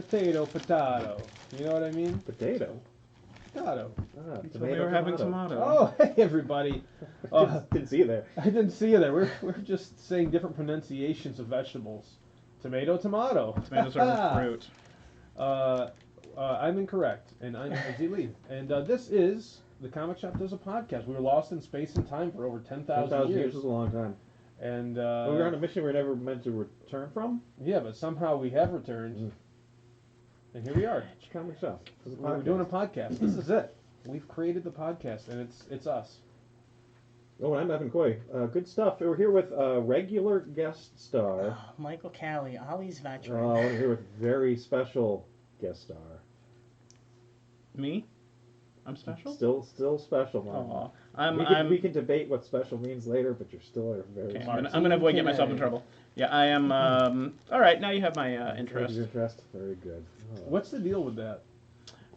Potato. You know what I mean? Potato. Potato. Ah, So we were having tomato. Oh, hey everybody. Didn't see you there. I didn't see you there. We're just saying different pronunciations of vegetables. Tomato. Tomatoes are fruit. I'm incorrect, and I'm Izzy Lee. And this is the Comic Shop Does a Podcast. We were lost in space and time for over 10,000 years is a long time. And we were on a mission we were never meant to return from. Yeah, but somehow we have returned. And here we are. Comic Shop. We're doing a podcast. This is it. We've created the podcast, and it's us. Oh, and I'm Evan Coy. Good stuff. We're here with a regular guest star. Michael Callie, Ollie's veteran. Oh, we're here with very special guest star. Me? I'm special? Still special, Martin. Aw. We can debate what special means later, but you're still a very Okay, smart. I'm gonna avoid getting myself in trouble. Yeah, I am. All right, now you have my interest. Interest. Very good. Oh. What's the deal with that?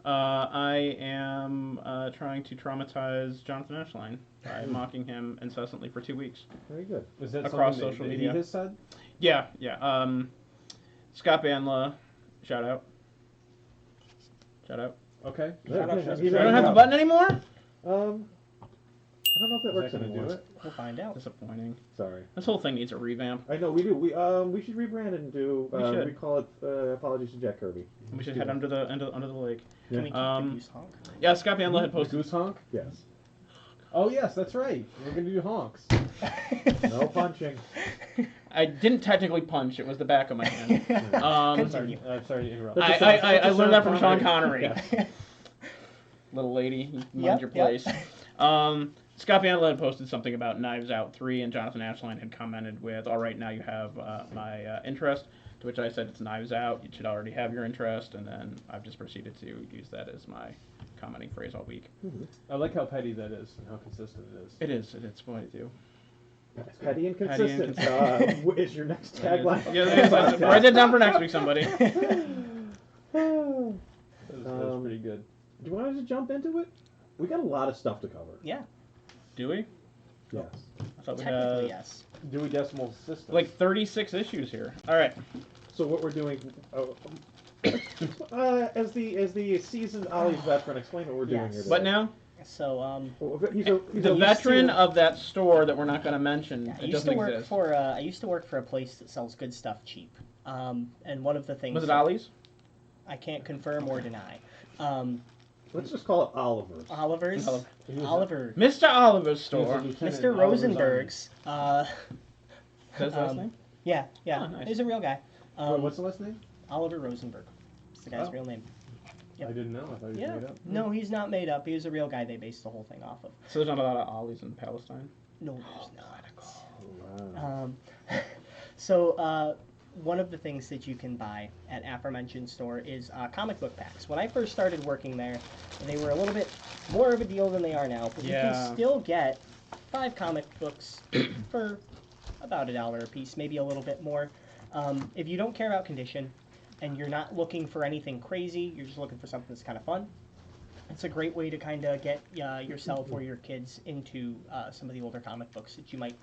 I am trying to traumatize Jonathan Eshlein by mocking him incessantly for 2 weeks. Very good. Is that across something social that media? he has said? Yeah. Scott Banla, shout out. Okay. Yeah, out, he's shout out. I don't have the button anymore? I don't know if that Is works that gonna anymore. do it? We'll find out. Disappointing. Sorry. This whole thing needs a revamp. I know we do. We should rebrand it and do. We should. We call it Apologies to Jack Kirby. We should head under the lake. Can we keep the goose honk? Yeah, Scott Banla had The posted. goose honk? Yes. Oh yes, that's right. We're gonna do honks. No punching. I didn't technically punch. It was the back of my hand. I'm sorry to interrupt. I learned that from Sean Connery. Connery. Yeah. Little lady, you mind Yep, your yep. place. Scott Banla had posted something about Knives Out 3, and Jonathan Ashline had commented with, all right, now you have my interest, to which I said, it's Knives Out, you should already have your interest, and then I've just proceeded to use that as my commenting phrase all week. I like how petty that is and how consistent it is. It is, it's what I do. Petty and Petty and consistent. Is your next tagline? Yeah, write that down for next week, somebody. That was pretty good. Do you want us to jump into it? We got a lot of stuff to cover. Yeah, Do we? Yes. I thought we technically had yes. Dewey Decimal System. like 36 issues here. All right. So what we're doing, as the seasoned Ollie's veteran, explain what we're doing Yes. here. What today. now? So Well, he's a The veteran of that store that we're not going to mention, I it used doesn't to work exist. for I used to work for a place that sells good stuff cheap. And one of the things Was it Ollie's? I can't confirm or deny. Let's just call it Oliver's. Oliver's. Oliver. Oliver. Mr. Oliver's He was a store. lieutenant Mr. in Oliver's Rosenberg's. That's his last name? Yeah. Oh, nice. He's a real guy. Army. Wait, what's the last name? Oliver Rosenberg. It's the guy's Oh. real name. Yep. I didn't know. I thought he was Yeah. made up. No, he's not made up. He was a real guy they based the whole thing off of. So there's not a lot of Ollie's in Palestine? No, there's not. Wow. So one of the things that you can buy at aforementioned store is comic book packs. When I first started working there, they were a little bit more of a deal than they are now, but you Yeah. can still get 5 comic books for about $1 a piece, maybe a little bit more. If you don't care about condition and you're not looking for anything crazy, you're just looking for something that's kind of fun, it's a great way to kind of get yourself or your kids into some of the older comic books that you might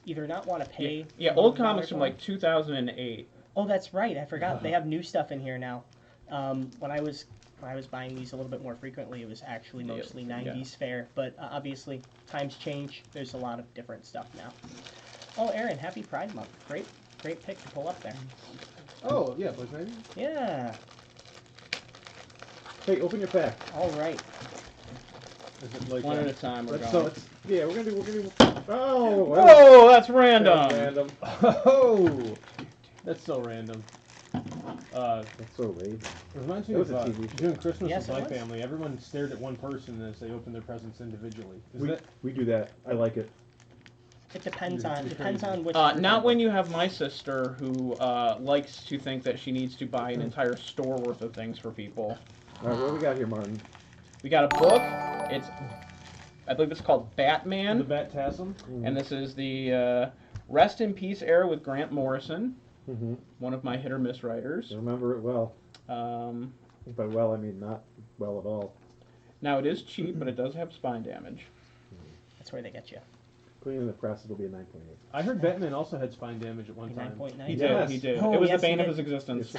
either not want to pay. Yeah, old comics from like 2008. Oh, that's right. I forgot. They have new stuff in here now. When I was buying these a little bit more frequently, it was actually mostly 90s fare. But obviously, times change. There's a lot of different stuff now. Oh, Aaron, happy Pride Month. Great pick to pull up there. Oh, yeah, Bush Ivy? Yeah. Hey, open your pack. All right. Is it like One at a time, we're Let's, going. we're gonna do. Oh, Whoa, that's random! Random. Oh, that's so random. That's so random. It reminds me That was of a TV show. doing Christmas Yes, with it my was. family. Everyone stared at one person as they opened their presents individually. We do that. I like it. It depends You're on crazy. which. Not when you have my sister who likes to think that she needs to buy an entire store worth of things for people. All right, what do we got here, Martin? We got a book. I believe it's called The Batman, Bat-tasm? and this is the Rest in Peace era with Grant Morrison, Mm-hmm. one of my hit or miss writers. I remember it well. Um, By well, I mean not well at all. now it is cheap, but it does have spine damage. That's where they get you. Putting in the press, it'll be a 9.8. I heard Batman also had spine damage at one time. 9.9. He Yes. did. He did. Oh, it was yes, the bane he of did. his existence.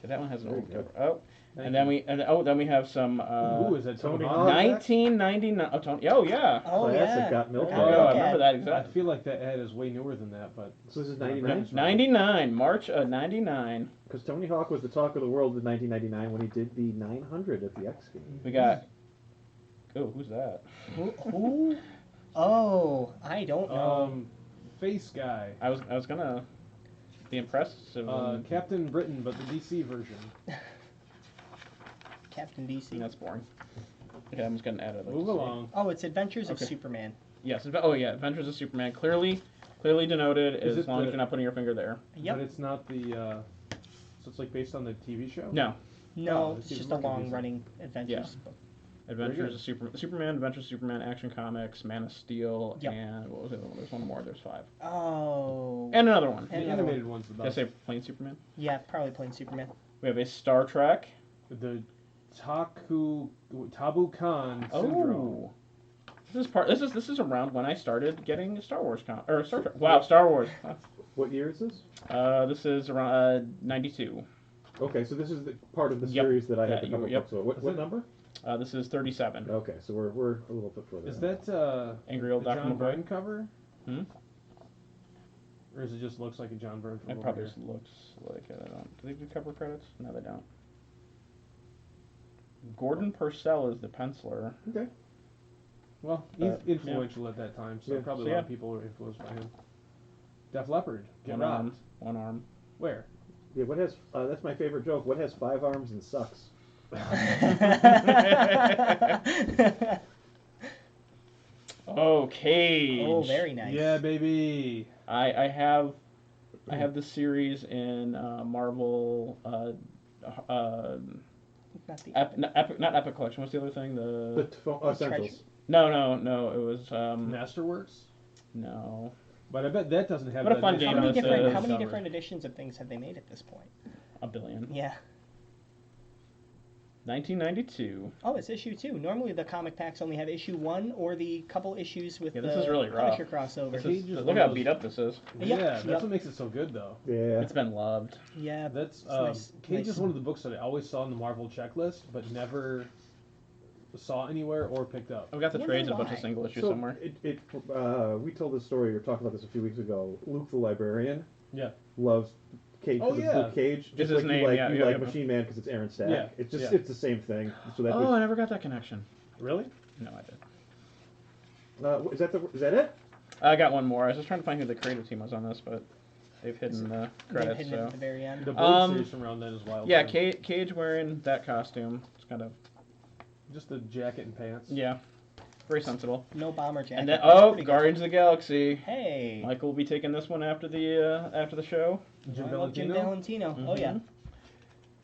That one has an Very old good. cover. Oh, Thank and then you. then we have some Ooh, is that Tony Tony Hawk? Hawk? 1999. Oh, Tony. Oh yeah. Oh Classic yeah. got milk. Oh, Oh, I yeah. remember that I exactly. feel like that ad is way newer than that, but So this is my 99? brain's right. 99, March of 99. Because Tony Hawk was the talk of the world in 1999 when he did the 900 at the X Games. We got. Oh, who's that? Who? Oh, I don't know. Face guy. I was gonna be impressed. Captain Britain, but the DC version. Captain DC. That's boring. Okay, I'm just gonna add it. Move along. Oh, it's Adventures of Okay. Superman. Yes. Oh yeah, Adventures of Superman. Clearly denoted Is as it long as the- you're not putting your finger there. Yep. But it's not the. So it's like based on the TV show. No. No, Oh, it's it's just even a more long-running Adventures book. Adventures of Superman, Adventures of Superman, Action Comics, Man of Steel, Yep. and what was the other one? There's one more. There's 5. Oh. And another one. The And another animated one's the Did I best. say plain Superman? Yeah, probably playing Superman. We have a Star Trek. The Tabu Khan syndrome. Oh. This is around when I started getting Star Wars Star Trek. Wow, Star Wars. What year is this? This is around 92. Okay, so this is the part of the Yep. series that I Yeah, have the comic yep. books of. What Is it- number? This is 37. Okay, so we're a little bit further. Is in. that Angry Old the Dr. John McCoy? Byrne cover? Hmm? Or is it just looks like a John Byrne from It over probably here? just looks like it. I don't. Do they do cover credits? No, they don't. Gordon Purcell is the penciler. Okay. Well, he's Uh, influential at that time, so Yeah. probably So, a lot yeah. of people were influenced by him. Def Leppard, get One robbed. arm. One arm. Where? Yeah, what has? That's my favorite joke. What has 5 arms and sucks? Okay. Oh, very nice. Yeah, baby. I have the series in Marvel. Not the Not Epic Collection. What's the other thing? The Essentials. No. It was Masterworks. no. But I bet that doesn't have What a that fun nice game How many this cover. different is. how many Cover. different editions of things have they made at this point? A billion. Yeah. 1992. Oh, it's issue 2. Normally the comic packs only have issue 1 or the couple issues with Yeah, the this is really rough. Punisher crossover. This Page is, is look one how of beat those- up this is. Yeah, Yep, that's yep. what makes it so good, though. Yeah. It's been loved. Yeah. That's nice- Cage nice. is one of the books that I always saw on the Marvel checklist, but never saw anywhere or picked up. I've got the Wonder trades and a bunch of why. single issues So somewhere. we told this story or talked about this a few weeks ago. Luke the librarian. Yeah. Loves Cage Oh, because yeah. it's Luke Cage. It's Just his like name, you like yeah, you yeah, like yeah. Machine Man because it's Aaron Stack. Yeah, It's just yeah. it's the same thing. So that Oh, I never got that connection. Really? No, I did. is that it? I got one more. I was just trying to find who the creative team was on this, but they've hidden the They've credits. hidden it So at the very end. The Blade Um, series from around then as well. yeah, too. Cage wearing that costume. It's kind of Just the jacket and pants. yeah, very sensible. No bomber jacket. And then That's pretty good. Guardians of the Galaxy. Hey. Michael will be taking this one after the show. Jim I love Jim Valentino. Valentino. Oh yeah. Mhm.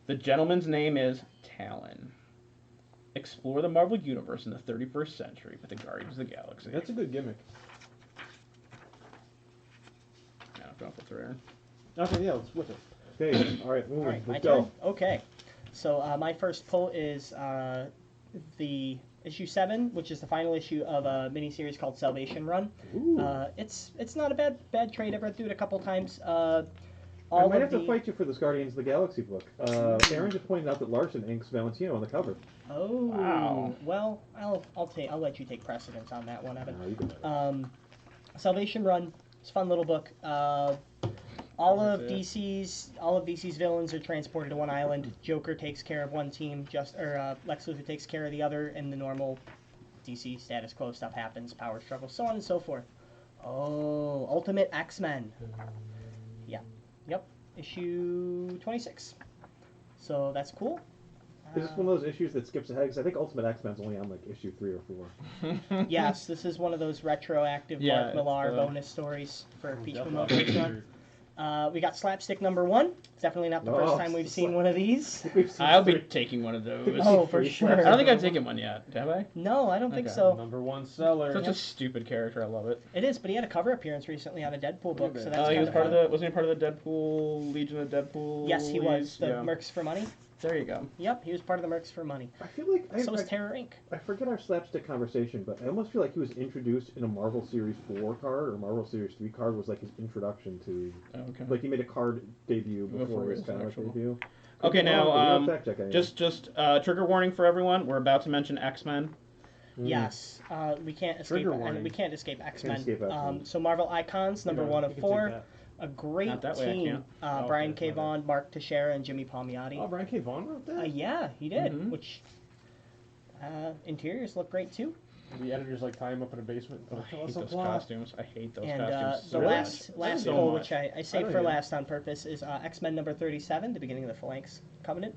The gentleman's name is Talon. Explore the Marvel Universe in the 31st century with the Guardians of the Galaxy. That's a good gimmick. Yeah, I'm going to flip through Aaron. Okay, yeah, let's flip it. Okay. All right. Moving. All right, my Let's turn. go. Okay. So my first pull is the issue 7, which is the final issue of a miniseries called Salvation Run. Ooh. It's not a bad trade. I've read through it a couple times. I All might of have to the fight you for this Guardians of the Galaxy book. Aaron just pointed out that Larson inks Valentino on the cover. oh Wow. well, I'll let you take precedence on that one, Evan. No, you can have it. Salvation Run. It's a fun little book. All of That's it. DC's villains are transported to one island. Joker takes care of one team. Lex Luthor takes care of the other, and the normal DC status quo stuff happens. Power struggle, so on and so forth. Oh, Ultimate X-Men. Yeah. Yep. Issue 26. So that's cool. Is this one of those issues that skips ahead? Because I think Ultimate X-Men's only on like issue 3 or 4. Yes, this is one of those retroactive Yeah, Mark it's Millar the- bonus stories for Peach Definitely. Momot's run. We got Slapstick number 1. It's definitely not the No, first time it's we've the seen one of these. We've seen I'll be three- taking one of those. Oh, for three sure. I don't think I've taken one yet. Have I? No, I don't think Okay. so. Number one seller. Such a stupid character. I love it. It is, but he had a cover appearance recently on a Deadpool book, so that's he kind was of part fun. of the. Wasn't he part of the Deadpool Legion of Deadpool? Yes, he was. The Yeah. Mercs for Money. There you go. Yep, he was part of the Mercs for Money. I feel like So was Terror Inc. I forget our slapstick conversation, but I almost feel like he was introduced in a Marvel Series 4 card or Marvel Series 3 card was like his introduction to Okay. like he made a card debut Before before his his comic actual- debut. Okay, now we don't fact check anything. just trigger warning for everyone. We're about to mention X-Men. Yes, we can't escape. Trigger And warning. we can't escape X-Men. escape X-Men. So Marvel Icons, number 1 You of can 4. take that. A great Not that way, I team. can't. Oh, Brian okay, K. my Vaughan, Mark Teixeira, and Jimmy Palmiotti. Oh, Brian K. Vaughan wrote that? Yeah, he did. Mhm. Which interiors look great too. The editors like tie him up in a basement. Oh, I Tell hate us a those plot. costumes. I hate those And costumes. the so last much. So poll, much. which I I saved don't for hate it. last on purpose, is X-Men number 37, the beginning of the Phalanx Covenant.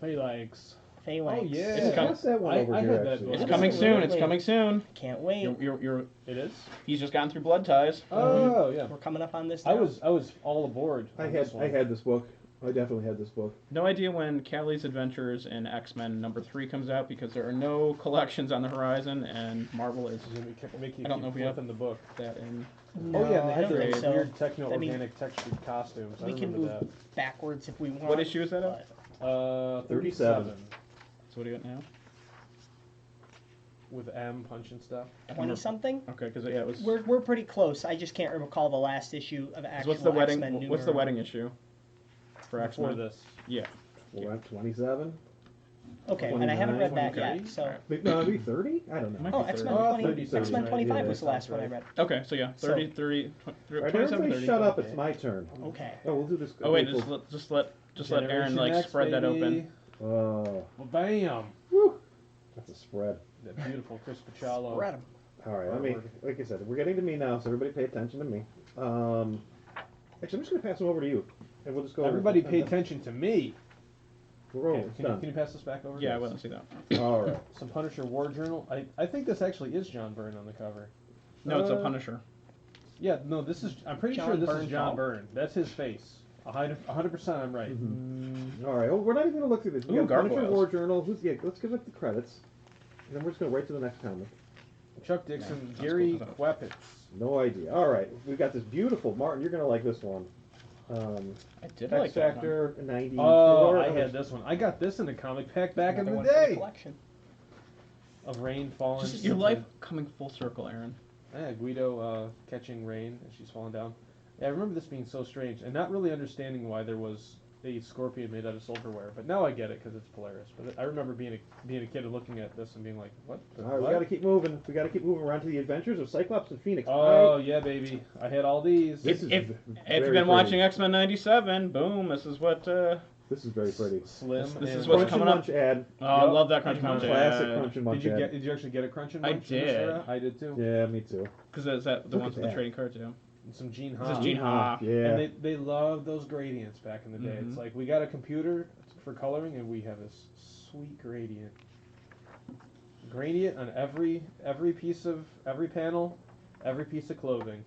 Phalanx. Phalanx. Oh, yeah. It's com- Pass that one I- over I here, had that actually. book. It's It's coming soon. It's absolutely- coming soon. Can't wait. You're. It is? He's just gotten through blood ties. Oh, yeah. We're coming up on this. I Now. was all aboard. I on had this one. I had this book. I definitely had this book. No idea when Callie's Adventures in X-Men number 3 comes out because there are no collections on the horizon, and Marvel is Make you I don't keep know if we have flipping the book. that in. No, Oh yeah, and they I had don't the think so. weird techno-organic I mean, textured costumes. I we can remember move backwards if we want. What issue is that of? but- that. 37. 37 So what do you got now? with M punching stuff. 20 something. Okay, because yeah, it was. We're pretty close. I just can't recall the last issue of 'cause actual what's the wedding? X-Men What's the numeral. wedding issue? For Before X-Men. this. Yeah. We're at 27. Okay, and I haven't read that 29, yet. So. Alright. No, maybe 30. I don't know. Might Oh, be X-Men 30. 20, 30, X-Men 25 yeah, was the that last sounds one I right. read. Okay, so yeah, 30, 30, All right, 27, everybody 30. shut up. Okay. It's my turn. Okay. Oh, we'll do this. Oh wait, we'll- just let Aaron Generation like X, spread that baby. open. Oh, Well, bam! whew. That's a spread. That beautiful Chris Picciolo. Read 'em. All right, let me. Like I said, we're getting to me now, so everybody pay attention to me. Actually, I'm just gonna pass them over to you, and we'll just go. Everybody pay attention to me. We're over. Okay, It's can you done. pass this back over? Yeah, I wouldn't see that. All right. Some Punisher War Journal. I think this actually is John Byrne on the cover. No, it's a Uh, Punisher. Yeah, no, this is. I'm pretty John sure this Byrne is John Paul? Byrne. That's his face. 100%. I'm right. All right. Well, we're not even gonna look through this. We Ooh, got Punisher gargoyles. War Journal. Yeah, let's give up the credits, and then we're just gonna right to the next comic. Chuck Dixon, sounds Gary cool. Kwapitz. No idea. All right, we got this beautiful Martin. You're gonna like this one. I did X like that one. Factor 94. Oh, I had this one. I got this in a comic pack back in Another the one for the day. collection. Of Rain falling. Just your life coming full circle, Aaron. Yeah, Guido catching Rain as she's falling down. Yeah, I remember this being so strange and not really understanding why there was a scorpion made out of silverware. But now I get it because it's Polaris. But I remember being a kid and looking at this and being like, what? The All right, we what? gotta keep moving. We gotta keep moving around to the Adventures of Cyclops and Phoenix. Oh, yeah, baby. I had all these. This is If very you've pretty. been watching X-Men '97, boom, this is what. This is very pretty. Slim. This is and- what's Crunch and coming up. Munch ad. Oh, I Yep. love that Crunch and Munch. Classic Crunch and Munch Did you ad. get? Did you actually get a Crunch and I Munch? in this did. era? I did too. Yeah, me too. Because is that the Look ones at with the that. trading cards? Yeah. And some Gene This Ha. is Gene Ha. Yeah. And they loved those gradients back in the day. It's Mhm. like we got a computer for coloring, and we have this sweet gradient on every piece of every panel, every piece of clothing.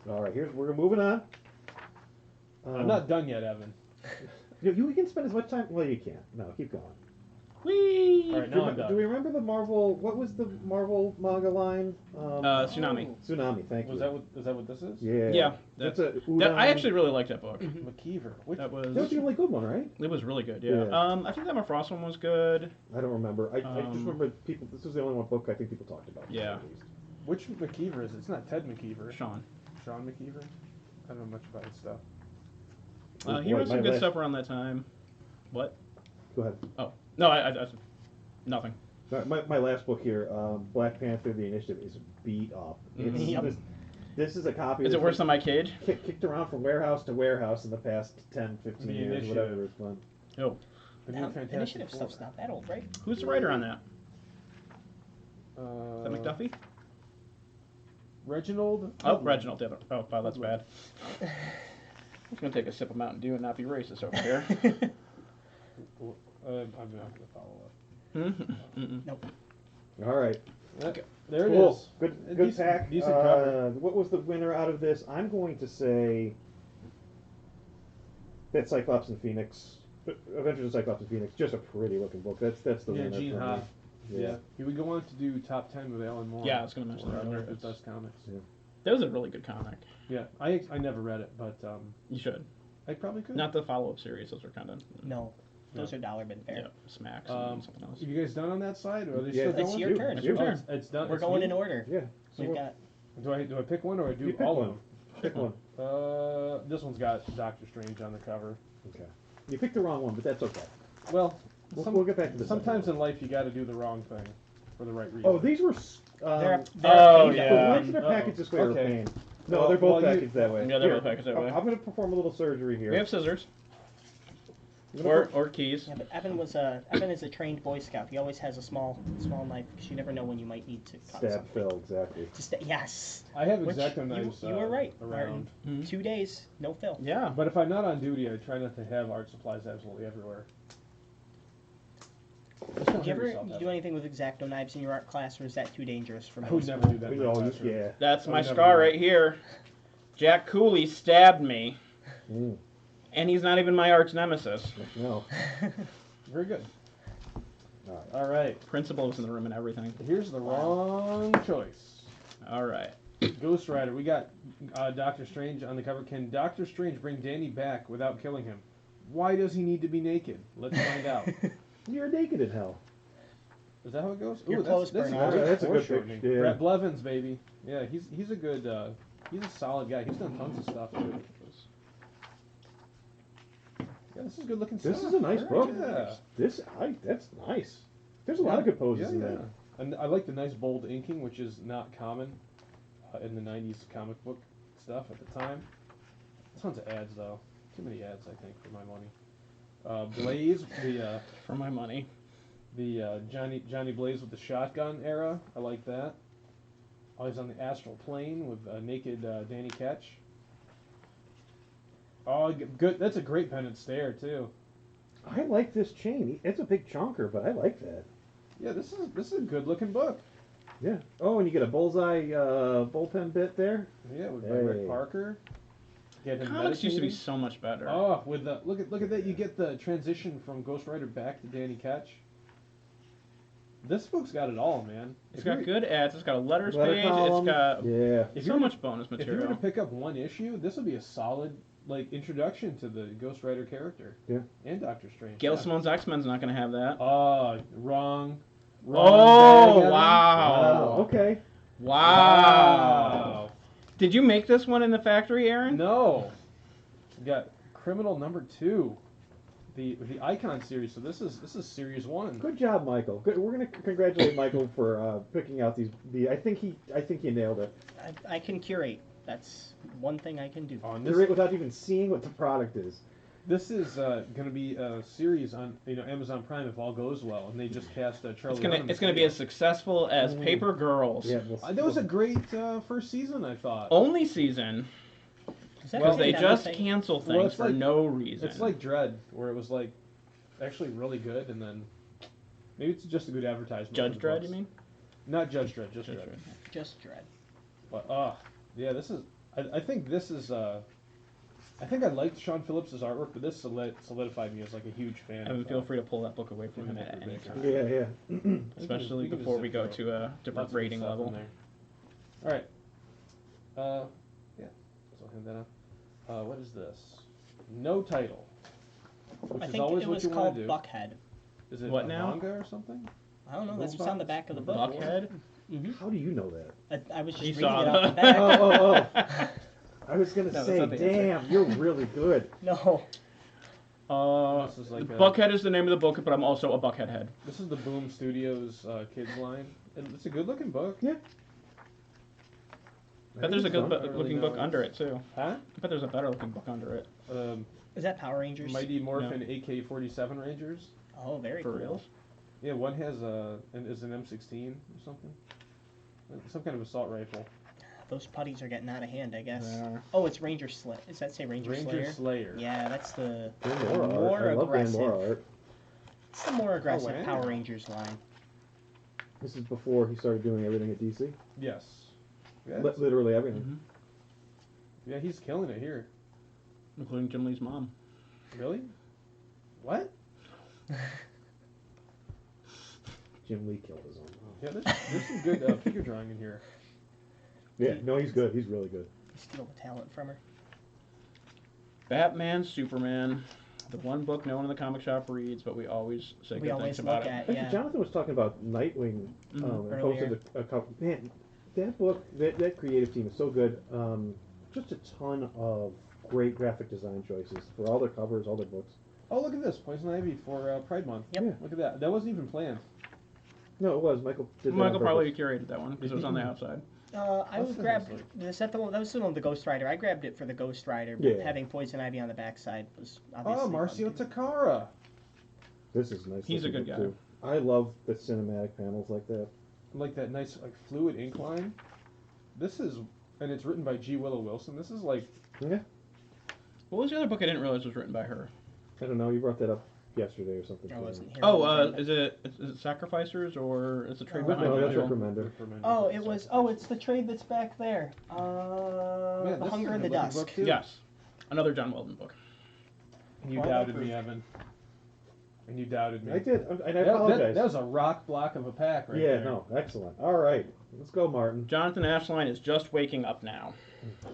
All right, we're moving on. I'm not done yet, Evan. You can spend as much time. Well, you can't. No, keep going. Whee! All right, now I'm Do done. we remember the Marvel? What was the Marvel manga line? Tsunami. Tsunami. Thank you. Was that what? Is that what this is? Yeah. Yeah, That's that, a. I Udon. actually really liked that book. McKeever. Which, That was That was the only good one, right? it was really good. Yeah. Yeah. I think that Emma Frost one was good. I don't remember. I just Um, remember people. This was the only one book I think people talked about. Yeah. at least. which McKeever is it? It's not Ted McKeever. Sean. Sean McKeever. I don't know much about his stuff. He Boy, wrote some my good last- stuff around that time. What? Go ahead. Oh no, I nothing. My last book here, Black Panther: The Initiative, is beat up. It's, Yep. this is a copy. Is it that's worse than my cage? kicked around from warehouse to warehouse in the past 10, 15 The years, Initiative. whatever it's been. Oh, The new Now, Fantastic initiative Four. stuff's not that old, right? who's the writer on that? Uh, Is that McDuffie? Reginald. Oh, Reginald. The other. Oh, wow, that's bad. I'm just gonna take a sip of Mountain Dew and not be racist over here. I'm not gonna follow up. Mm-mm. Nope. All right. There it Cool. is. Good, A good decent- pack. decent cover. What was the winner out of this? I'm going to say that Cyclops and Phoenix, Adventures of Cyclops and Phoenix, just a pretty looking book. That's the Yeah, winner. Gene for Ha. me. Yeah. He would go on to do top 10 with Alan Moore. Yeah, I was gonna mention for that. America's It's- Best Comics. That was a really good comic. Yeah, I never read it, but You should. I probably could. Not the follow-up series. Those are kind of No, those are dollar bin fair. yeah, smacks Um, and something else. Have you guys done on that side, or are they Yeah, still It's going? your turn. It's your Oh, turn. it's done. We're it's going me? in order. Yeah. So We've we'll- got Do I pick one or do You pick all one. of them? Pick one. This one's got Doctor Strange on the cover. Okay. You picked the wrong one, but that's okay. Well, We'll get back to this. sometimes in life you got to do the wrong thing for the right reason. Oh, these were. They're Oh, paid yeah. The up. ones that are Uh-oh. packaged this way are Okay. pain. No, Well- they're both well, you- packaged that way. Yeah, they're Here, both packaged that way. I'm going to perform a little surgery here. We have scissors I'm gonna or keys. Yeah, but Evan is a trained Boy Scout. He always has a small knife because you never know when you might need to cut Stab something. Phil, exactly. Yes. I have Which X-Acto knives. you were right, around. Mhm. 2 days, no fill. Yeah. But if I'm not on duty, I try not to have art supplies absolutely everywhere. Just don't Did you hurt ever yourself, do Evan. anything with X-Acto knives in your art class, or is that too dangerous for I would middle never school? do that. We in my all use, classroom. yeah. That's I my would never scar do right here. Jack Cooley stabbed me, Mm, and he's not even my arch nemesis. no. Very good. All right. All right. Principal was in the room and everything. Here's the wrong choice. All right. Ghost Rider. We got Doctor Strange on the cover. Can Doctor Strange bring Danny back without killing him? Why does he need to be naked? Let's find out. You're naked in hell. Is that how it goes? Your clothes burn off. That's a good foreshortening. picture, yeah. Brett Blevins, baby. Yeah, he's a good. He's a solid guy. He's done tons of stuff too. Yeah, this is good looking stuff. This is a nice book. Yeah. That's nice. There's a lot of good poses in yeah. that. And I like the nice bold inking, which is not common in the '90s comic book stuff at the time. Tons of ads though. Too many ads, I think, for my money. Blaze, For my money. the Johnny Blaze with the shotgun era. I like that. Oh, he's on the astral plane with naked Danny Ketch. Oh, good. That's a great pen and stare too. I like this chain. It's a big chunker, but I like that. Yeah, this is a good looking book. Yeah. Oh, and you get a bullseye bullpen bit there. Yeah, with Hey. Rick Parker. Get him Comics used to be meditating. so much better. Oh, with the look at that! You get the transition from Ghost Rider back to Danny Ketch. This book's got it all, man. It's If got you were- good ads. It's got a letters Letter page. column. It's got Yeah. If so you were much bonus If you were material. to pick up one issue, this would be a solid introduction to the Ghost Rider character. Yeah. And Doctor Strange. Gail yeah. Simone's X-Men's not going to have that. Oh, wrong. Oh, bag, Evan. wow. Okay. Wow. Did you make this one in the factory, Aaron? No. We got Criminal number 2. The Icon series. So this is series 1. Good job, Michael. Good. We're gonna congratulate Michael for picking out these. I think he nailed it. I can curate. That's one thing I can do. On You're right without even seeing what the product is. This is going to be a series on Amazon Prime if all goes well, and they just cast Charlie. It's gonna be as successful as Paper Girls. Yeah. That was a great first season, I thought. Only season Is that because really they that just thing? cancel Well, things it's for like- no reason. It's like Dread, where it was like actually really good, and then maybe it's just a good advertisement. Judge for the Dredd, books. you mean? Not Judge Dredd, just Judge Dredd. Dredd. Just dread. But yeah, this is. I think this is. I think I liked Sean Phillips' artwork, but this solidified me as like a huge fan. Evan, of, feel free to pull that book away from him at any time. Yeah. Especially we can before just we zip go through to a Lots different of good rating stuff in level. there. All right. Yeah. So I'll hand that on. What is this? No title. Which I is think always it what was you called want to do. Buckhead. Is it What a now? manga or something? I don't know. That's Those what's on the box? back of the book. Buckhead? How do you know that? I was just He reading saw it off the the- back. Oh. I was gonna No, say, that's not the answer. damn, you're really good. No. This is like a- Buckhead is the name of the book, but I'm also a Buckhead head. This is the Boom Studios kids line, and it's a good-looking book. Yeah. But there's a good I don't looking really book know. under it too. Huh? I bet there's a better looking book under it. Is that Power Rangers? Mighty Morphin AK-47 Rangers. Oh, very For cool. reals? Yeah, one has is an M16 or something. Some kind of assault rifle. Those putties are getting out of hand, I guess. They are. Oh, it's Ranger Slayer. Does that say Ranger, Ranger Slayer? Slayer. Yeah, that's the Dan Mora art. more I love Dan aggressive. Mora art. It's the more aggressive wow. Power Rangers line. This is before he started doing everything at DC. Yes. Yeah, Literally everything. Mhm. yeah, he's killing it here. Including Jim Lee's mom. Really? What? Jim Lee killed his own mom. Yeah, there's some good figure drawing in here. Yeah, no, he's good. He's really good. Steal the talent from her. Batman, Superman, the one book no one in the comic shop reads, but we always say We good always things about look it. at, Actually, yeah. Jonathan was talking about Nightwing and Earlier. posted a couple. Man, that book, that creative team is so good. Just a ton of great graphic design choices for all their covers, all their books. Oh, look at this. Poison Ivy for Pride Month. Yep. Yeah. Look at that. That wasn't even planned. No, it was. Michael did that Michael on probably purpose. curated that one because it was on the outside. I What's would the grab. nice Is that the one? That was the one with the Ghost Rider. I grabbed it for the Ghost Rider. But Yeah. having Poison Ivy on the backside was obviously. Oh, fun, Marcio too. Takara. This is nice. He's a looking good book, guy. too. I love the cinematic panels like that. Like that nice like fluid ink line. This is, and it's written by G. Willow Wilson. This is like, Yeah. What was the other book I didn't realize was written by her? I don't know. You brought that up yesterday or something. I wasn't here. Oh, when you grabbed is it Sacrificers or is it Trade Oh, Behind no, the that's Veil? Rick Remender. Oh, it was. Oh, it's the trade that's back there. Man, The this Hunger is in a the good-looking Dusk. book, too. Yes, another John Weldon book. And you Well, doubted that me, Evan. And you doubted me. I did, and I That, apologize. that was a rock block of a pack right yeah, there. no, excellent. All right, let's go, Martin. Jonathan Ashline is just waking up now.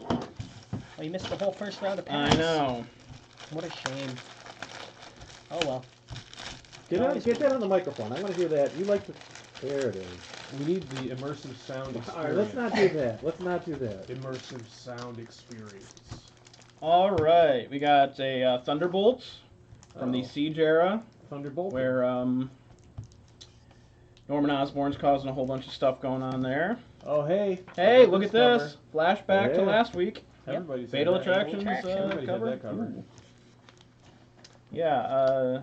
Oh, you missed the whole first round of I packs. know. What a shame. Oh well. Get that on the microphone. I want to hear that. You like to. There it is. We need the immersive sound experience. All right, let's not do that. Let's not do that. Immersive sound experience. All right, we got a Thunderbolts from the Oh. Siege era, Thunderbolt. where Norman Osborn's causing a whole bunch of stuff going on there. Oh, hey. Hey, look at cover. this! Flashback to Yeah. last week. Everybody's Fatal had that. Attractions Everybody's cover. had that cover. Ooh. Yeah,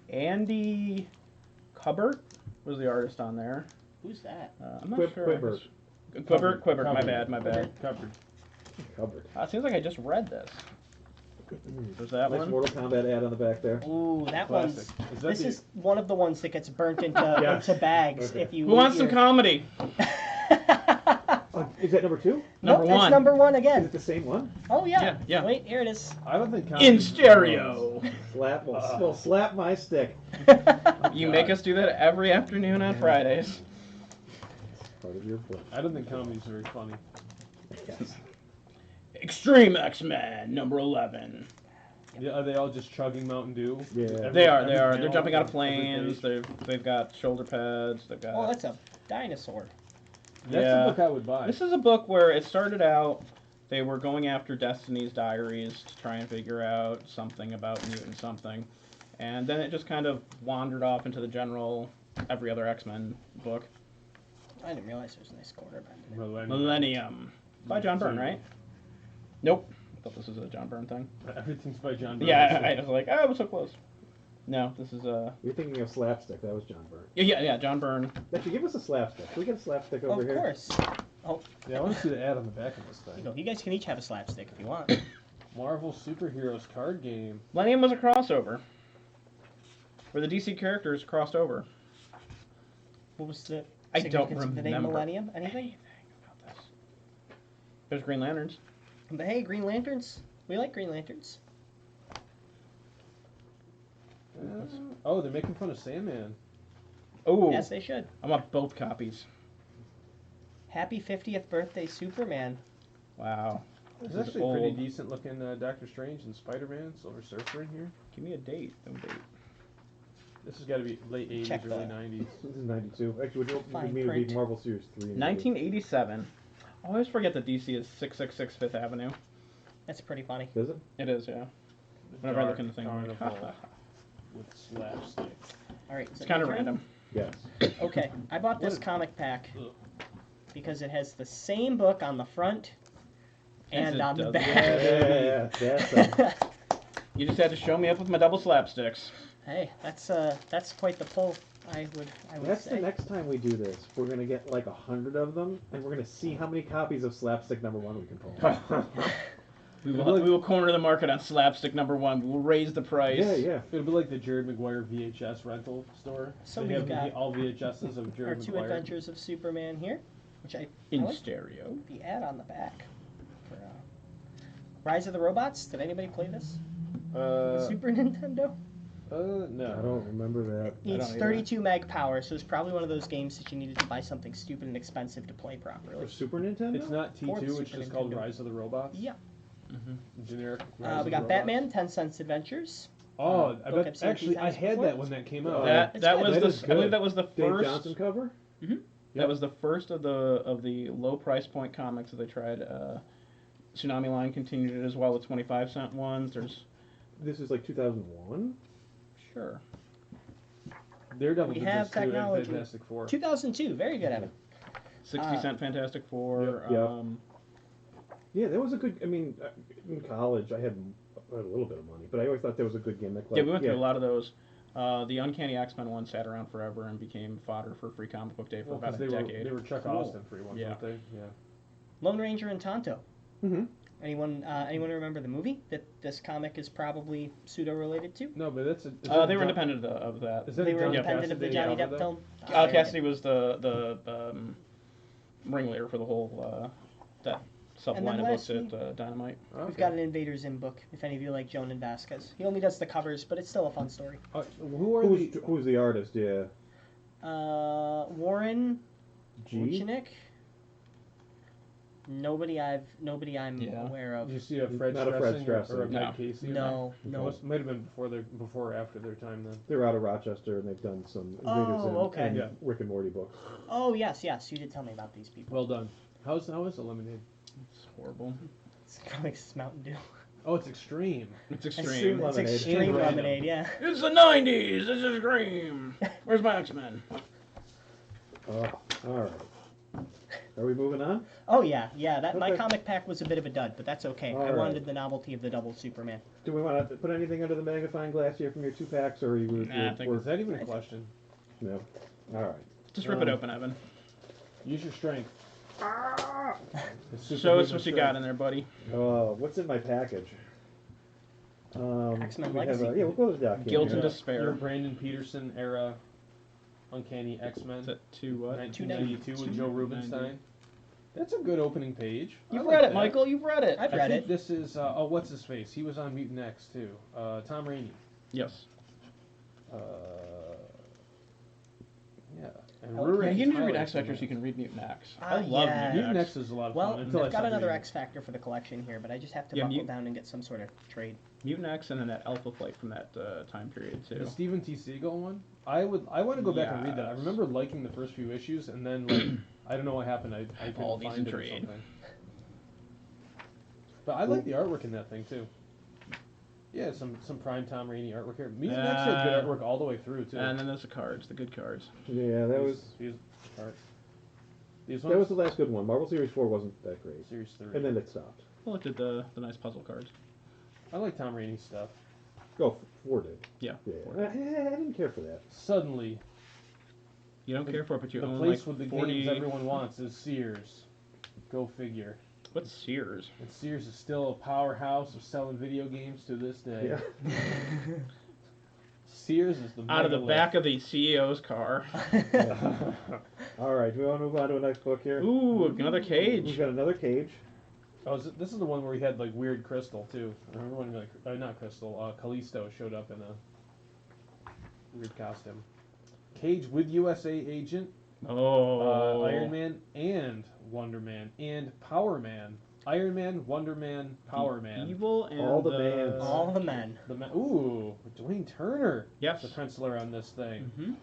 Andy Cubbert was the artist on there. Who's that? I'm not sure. Quibbert. Quibbert, my Covered. bad, my bad. Covered. Covered. It seems like I just read this. Was that Nice one? Mortal Kombat ad on the back there. Ooh, that Classic. one's. Is that This the- is one of the ones that gets burnt into Yes. into bags Okay. if you. Who wants some your- comedy? Is that number 2? Number Nope, one. It's number one Is again. it the same one? Oh yeah. Yeah, yeah. Wait, here it is. I don't think In comedy's- stereo. Slap. Well, slap my stick. You make us do that every afternoon on Fridays. Part of your book. I don't think comedy's very funny. Yes. Extreme X-Men, number 11. Yeah, are they all just chugging Mountain Dew? Yeah. They are. Every They're panel, jumping out of every planes. page. They've got shoulder pads. They've got. Oh, that's a dinosaur. That's Yeah. the book I would buy. This is a book where it started out. They were going after Destiny's Diaries to try and figure out something about mutant something, and then it just kind of wandered off into the general every other X-Men book. I didn't realize there was a nice corner back there. Millennium by John Byrne, right? Nope. I thought this was a John Byrne thing. Everything's by John Byrne. Yeah, I was like, oh, I was so close. No, this is You're thinking of slapstick. That was John Byrne. yeah, John Byrne. Actually, give us a slapstick. Can we get a slapstick Oh, over of here? course. Yeah, I want to see the ad on the back of this You thing. know, you guys can each have a slapstick if you want. Marvel Superheroes card game. Millennium was a crossover, where the DC characters crossed over. What was the I don't significance of the name remember. Millennium? Anything? About this. There's Green Lanterns. But hey, Green Lanterns. We like Green Lanterns. Oh, they're making fun of Sandman. Oh, Yes, they should. I want both copies. Happy 50th birthday, Superman. Wow. There's This is actually a pretty old. decent looking Doctor Strange and Spider-Man, Silver Surfer in here. Give me a date. No date. This has got to be late 80s, Check early that. 90s. This is 92. Actually, would you Fine me to be print. Marvel Series 3? 1987. I always forget that DC is 666 Fifth Avenue. That's pretty funny. Does it? It is, yeah. Whenever I look into things, I'm like, Carnival with slapstick. All right. It's kind of random. Yes. Okay, I bought this What? comic pack Ugh. because it has the same book on the front Yes, and it on the does. back. Yeah, that's You just had to show me up with my double slapsticks. Hey, that's quite the pull. I would That's say. the next time we do this. We're gonna get like 100 of them, and we're gonna see how many copies of Slapstick number 1 we can pull. We will corner the market on slapstick number 1. We will raise the price. Yeah, yeah. It'll be like the Jared Maguire VHS rental store. So they we've have got all VHSs of Our Jared two Maguire. adventures of Superman here, which I In like stereo. the ad on the back. For, Rise of the Robots. Did anybody play this? The Super Nintendo. I No. don't remember that. It's either. 32 meg power, so it's probably one of those games that you needed to buy something stupid and expensive to play properly. For Super Nintendo? It's not For the T2, it's Super just called Nintendo. Rise of the Robots. Yeah. Generic. Rise of We the got Robots. Batman, 10 Cents Adventures. Oh, I book I've bet. seen a Actually, few I times had before. that when that came out. That It's that good. was That is the I believe good. that was the Dave first. Johnson cover? That was the first of the low price point comics that they tried. Tsunami Line continued it as well with 25-cent ones. This is like 2001. Sure. Daredevil We did have this too, and technology. Fantastic Four. 2002. Very good, Evan. 60 Cent Fantastic Four. Yep. Yeah, that was a good. I mean, in college, I had a little bit of money, but I always thought that was a good gimmick. Like, Yeah, we went through a lot of those. The Uncanny X-Men one sat around forever and became fodder for Free Comic Book Day for Well, about 'cause a they decade. were Chuck Cool. Austin free ones, Yeah. weren't they? Yeah. Lone Ranger and Tonto. Mm-hmm. Anyone remember the movie that this comic is probably pseudo related to? No, but that's They were independent of that. Is that They a were John independent of the Cassidy Johnny cover, Depp though? film. Al Cassidy was the ringleader for the whole that And then subline of books lastly- at Dynamite. Okay. We've got an Invader Zim book, if any of you like Jonan Vasquez. He only does the covers, but it's still a fun story. Who are the? Who's the artist? Yeah. Warren G. Wuchnik. Nobody I'm Yeah. aware of. Did you see a Fred Not a Fred Stressing or a Stressing. No. Mike Casey? No, It no. might have been before or after their time then. They're out of Rochester, and they've done some Oh, Invaders and, okay. and Yeah. Rick and Morty books. Oh yes, you did tell me about these people. Well done. How is Eliminated? It's horrible. It's comics Mountain Dew. Oh, it's extreme. It's Extreme extreme. level. It's Lemonade. extreme And random. lemonade, yeah. It's the 90s. This is extreme. Where's my X-Men? Oh, all right. Are we moving on? Oh yeah. That my Okay. comic pack was a bit of a dud, but that's okay. I All wanted right. the novelty of the double Superman. Do we want to put anything under the magnifying glass here from your 2 packs, or are you? Nah, I think Is that even a question? No. All right. Just rip it open, Evan. Use your strength. It's Show us superhuman what you strength. got in there, buddy. What's in my package? X-Men we have Legacy. yeah, we'll go to the doc. here. Guilt and Your Despair. Brandon Peterson era Uncanny X-Men. Is that two what? 1992 with Joe Rubenstein. That's a good opening page. I You've like read it, that. Michael. You've read it. I've I read think it. this is what's his face? He was on Mutant X too. Tom Rainey. Yes. Uh, yeah. And Oh, Rurik Yeah, you need to read highlights X Factor in so you there. can read Mutant X. Ah, I love yeah. Mutant Mutant X X. is a lot of Well, fun until I I've got stopped another reading. X Factor for the collection here, but I just have to Yeah, buckle Mut- down and get some sort of trade. Mutant X and then that Alpha Flight from that time period too. The Stephen T. Seagal one. I want to go back and read that. I Yes. remember liking the first few issues, and then like I don't know what happened. I couldn't All these find in it or trade. something. But I like the artwork in that thing too. Yeah, some prime Tom Rainey artwork here. Mutant X had good artwork all the way through too. And then there's the cards, the good cards. Yeah, these cards. These that was ones. the last good one. Marvel Series 4 wasn't that great, Series 3. and then it stopped. Well, it did the nice puzzle cards. I like Tom Rainey's stuff. Oh, 4 did. Yeah. Yeah, I didn't care for that. Suddenly, You don't The- care for it, but you the own place like with the 40. games everyone wants is Sears. Go figure. What's Sears? And Sears is still a powerhouse of selling video games to this day. Yeah. Sears is the Out of the megalith. back of the CEO's car. All right, do we want to move on to the next book here? Ooh, another We've cage. got another cage. Oh, this is the one where he had like weird Crystal too. I remember when like not Crystal, Callisto showed up in a weird costume. Cage with USA Agent, Oh. Iron Man, and Wonder Man, and Power Man. Iron Man, Wonder Man, Power Man. Evil and All the mans. All the men. Ooh, Dwayne Turner. Yes. The penciler on this thing. Mm-hmm.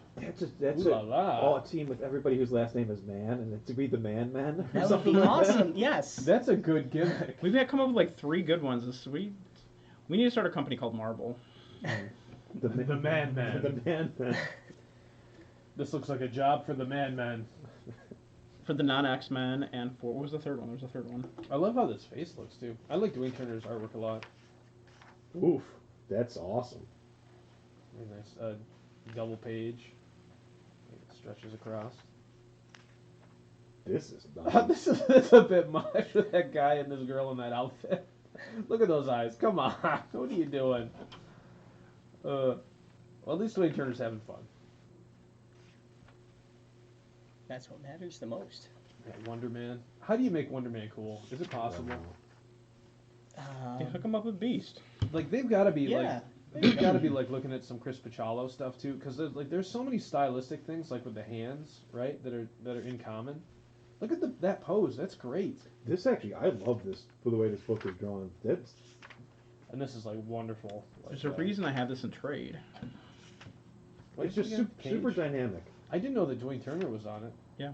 That's Ooh la la. all a team with everybody whose last name is Man, and it to be the Man. That would be Something like awesome. Yes. That's a good gimmick. We've got to come up with like 3 good ones. We need to start a company called Marvel. The Man Man. The Man. This looks like a job for the Man. For the non-X-Men and for... What was the third one? There's a third one. I love how this face looks too. I like Dwayne Turner's artwork a lot. Oof, that's awesome. Very nice. Double page. It stretches across. This is nice. this is a bit much for that guy and this girl in that outfit. Look at those eyes. Come on. What are you doing? Well, at least Dwayne Turner's having fun. That's what matters the most. Yeah, Wonder Man. How do you make Wonder Man cool? Is it possible? Yeah, hook them up with Beast. Like they've got to be Yeah. like they've got to be like looking at some Chris Pachalo stuff too, because there's so many stylistic things like with the hands, right, that are in common. Look at that pose. That's great. This actually, I love this for the way this book is drawn. That's And this is like wonderful. Like, There's a reason I have this in trade. what it's did just you get? super Cage? dynamic. I didn't know that Dwayne Turner was on it. Yeah.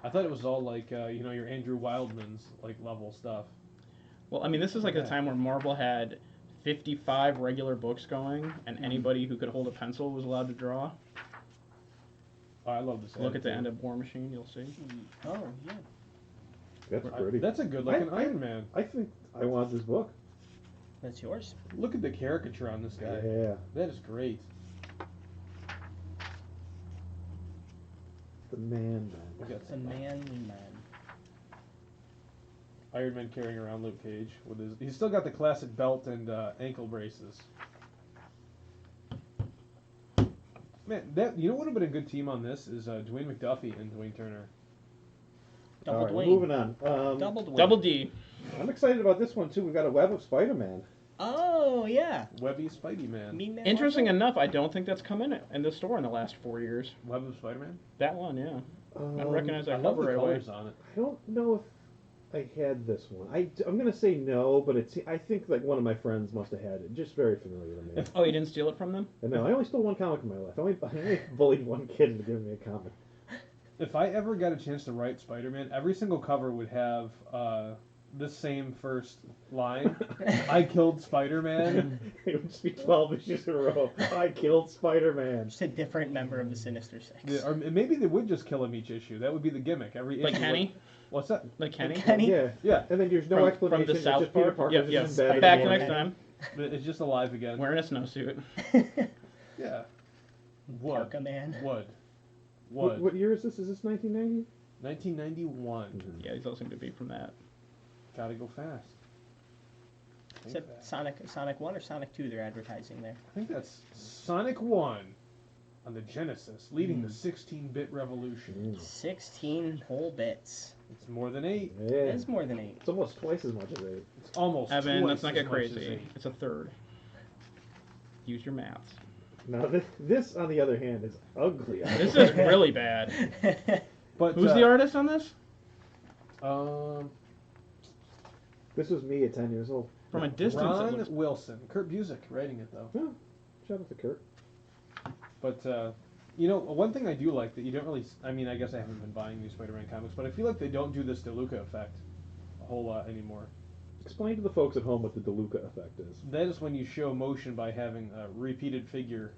I thought it was all like your Andrew Wildman's like level stuff. Well, I mean, this is like Yeah. the time where Marvel had 55 regular books going, and anybody who could hold a pencil was allowed to draw. Oh, I love this. Look at the attitude. end of War Machine, you'll see. Oh yeah. That's I- pretty. That's a good looking I- Iron Man. I think I want this book. That's yours. Look at the caricature on this guy. Yeah. That is great. The man. We got It's a manly man. Iron Man carrying around Luke Cage with his. He's still got the classic belt and ankle braces. Man, that you know what would have been a good team on this is Dwayne McDuffie and Dwayne Turner. Double All right, Dwayne. moving on. Double Dwayne. Double D. I'm excited about this one too. We've got a Web of Spider-Man. Oh yeah. Webby Spidey Man. Mean Man Interesting Marvel? enough, I don't think that's come in the store in the last 4 years. Web of Spider Man. That one, yeah. I Um, recognize I that love cover the right away. colors on it. I don't know if I had this one. I'm gonna say no, but I think like one of my friends must have had it. Just very familiar to me. Oh, you didn't steal it from them? And no, I only stole one comic in my life. I only bullied one kid into giving me a comic. If I ever got a chance to write Spider Man, every single cover would have the same first line. I killed Spider Man. It would just be 12 issues in a row. I killed Spider-Man. Just a different member of the Sinister Six. Or maybe they would just kill him each issue. That would be the gimmick. Every Like issue Kenny? What's that? Like Kenny? Kenny? Yeah. Yeah, And then there's no From explanation. the it's South just Peter Park? Parker Yep, just yep. in bed in the Back morning. next time. it's just alive again. Wearing a snowsuit. Yeah. Wood. Parka Man. Wood. What, Wood. what year is this? Is this 1990? 1991. Yeah, these all seem to be from that. Gotta go fast. Is it Sonic 1 or Sonic 2 they're advertising there? I think that's Sonic 1 on the Genesis, leading the 16-bit revolution. 16 whole bits. It's more than 8. Yeah. That's more than 8. It's almost twice as much as 8. It's almost Evan, twice let's not as get much as crazy. 8. It's a third. Use your maths. Now, this, on the other hand, is ugly. This is really bad. But Who's the artist on this? This was me at 10 years old. From a distance, it Ron looks... Wilson. Kurt Busiek writing it though. Oh, shout out to Kurt. But you know, one thing I do like that you don't really. I mean, I guess I haven't been buying new Spider-Man comics, but I feel like they don't do this DeLuca effect a whole lot anymore. Explain to the folks at home what the DeLuca effect is. That is when you show motion by having a repeated figure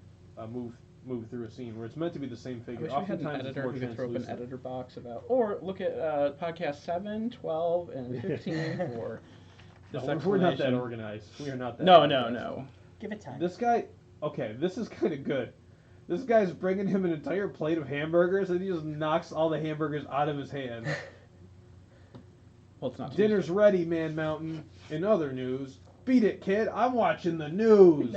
move through a scene where it's meant to be the same I figure. wish we had an Oftentimes it's editor more who could throw up an translucent. editor box about... Or look at podcast 7, 12, and 15 for this No, we're not that explanation. organized. We are not that. No, organized. no. Give it time. This guy, okay, this is kind of good. This guy's bringing him an entire plate of hamburgers, and he just knocks all the hamburgers out of his hand. Well, it's not Dinner's ready, Man Mountain. In other news, beat it, kid. I'm watching the news.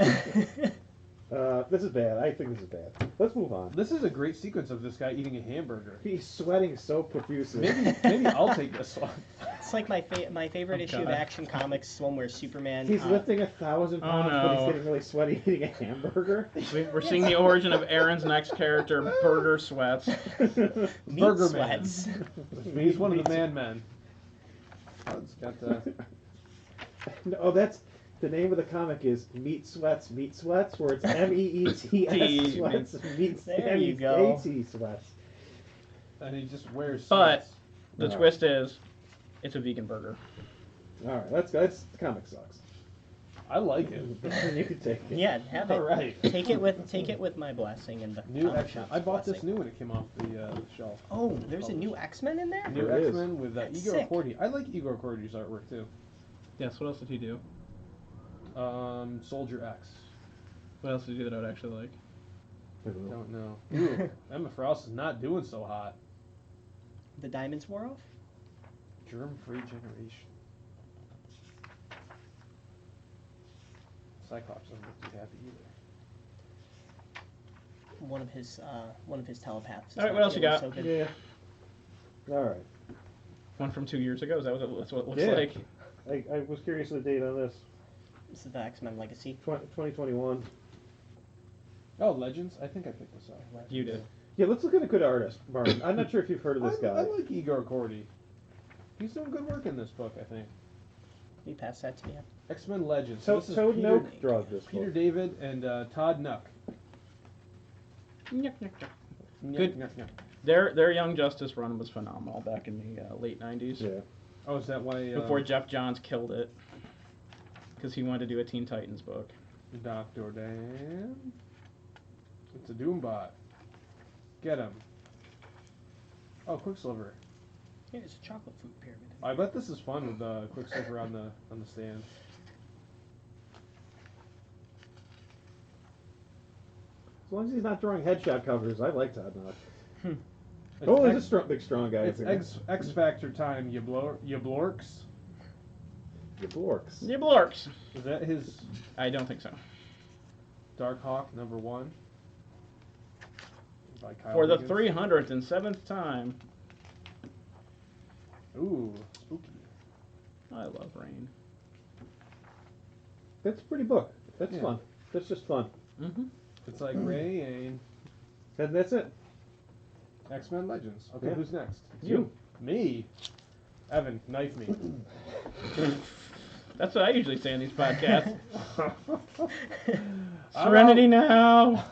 This is bad. I think this is bad. Let's move on. This is a great sequence of this guy eating a hamburger. He's sweating so profusely. Maybe I'll take this one. It's like my favorite Oh, issue of God. Action Comics, one where Superman. He's lifting 1,000 pounds, but he's no. getting really sweaty eating a hamburger. We're seeing the origin of Aaron's next character, Burger Sweats. meat Burger Man. sweats. He's one of the man-men. Oh, it's got No, that's the name of the comic is Meat Sweats, where it's MEETS sweats, meets There you go. MEAT sweats. and he just wears. But- suits. The No. twist is, it's a vegan burger. All right, let's go. The comic sucks. I like it. You can take it. Yeah, have it. All right. Take it with my blessing and the New comic X-Men. shop's I bought this blessing. new when it came off the shelf. Oh, there's a new X-Men in there? New There is. X-Men with That's Igor sick. Cordy. I like Igor Cordy's artwork too. Yes, what else did he do? Soldier X. What else did he do that I would actually like? I don't know. Don't know. Ooh, Emma Frost is not doing so hot. The diamonds wore off? Germ-free generation. Cyclops doesn't look too happy either. One of his telepaths. is All right, not what else you feeling got? so good. Yeah. All right. One from 2 years ago? Is that that's what it looks Yeah. like? I was curious of the date on this. This is the X-Men Legacy. 2021. Oh, Legends? I think I picked this up. You did. Yeah, let's look at a good artist, Martin. I'm not sure if you've heard of this I guy. like Igor Cordy. He's doing good work in this book, I think. Can you pass that to me? X-Men Legends. So, this is Toad Peter, Noak draws this Peter book. David and Todd Nuck. Nyuk, nyuk, nyuk. Good. Their Young Justice run was phenomenal back in the late 90s. Yeah. Oh, is that why? Before Jeff Johns killed it. because he wanted to do a Teen Titans book. Dr. Dan. It's a Doombot. Get him. Oh, Quicksilver. Yeah, it's a chocolate food pyramid. I bet this is fun with Quicksilver on the stand. As long as he's not drawing headshot covers, I like Todd Knock. It's Oh, there's a X, strong, big strong guy. it's X Factor time, you blorks. The Blorks. Yeah, Blorks. Is that his I don't think so. Dark Hawk #1? By Kyle For the Higgins. 307th time, Ooh, spooky. I love Rain. That's a pretty book. That's Yeah. fun. That's just fun. Mm-hmm. It's like Rain. And that's it. X-Men Legends. Okay, Yeah. who's next? You. Me. Evan, knife me. That's what I usually say in these podcasts. I'm Serenity now.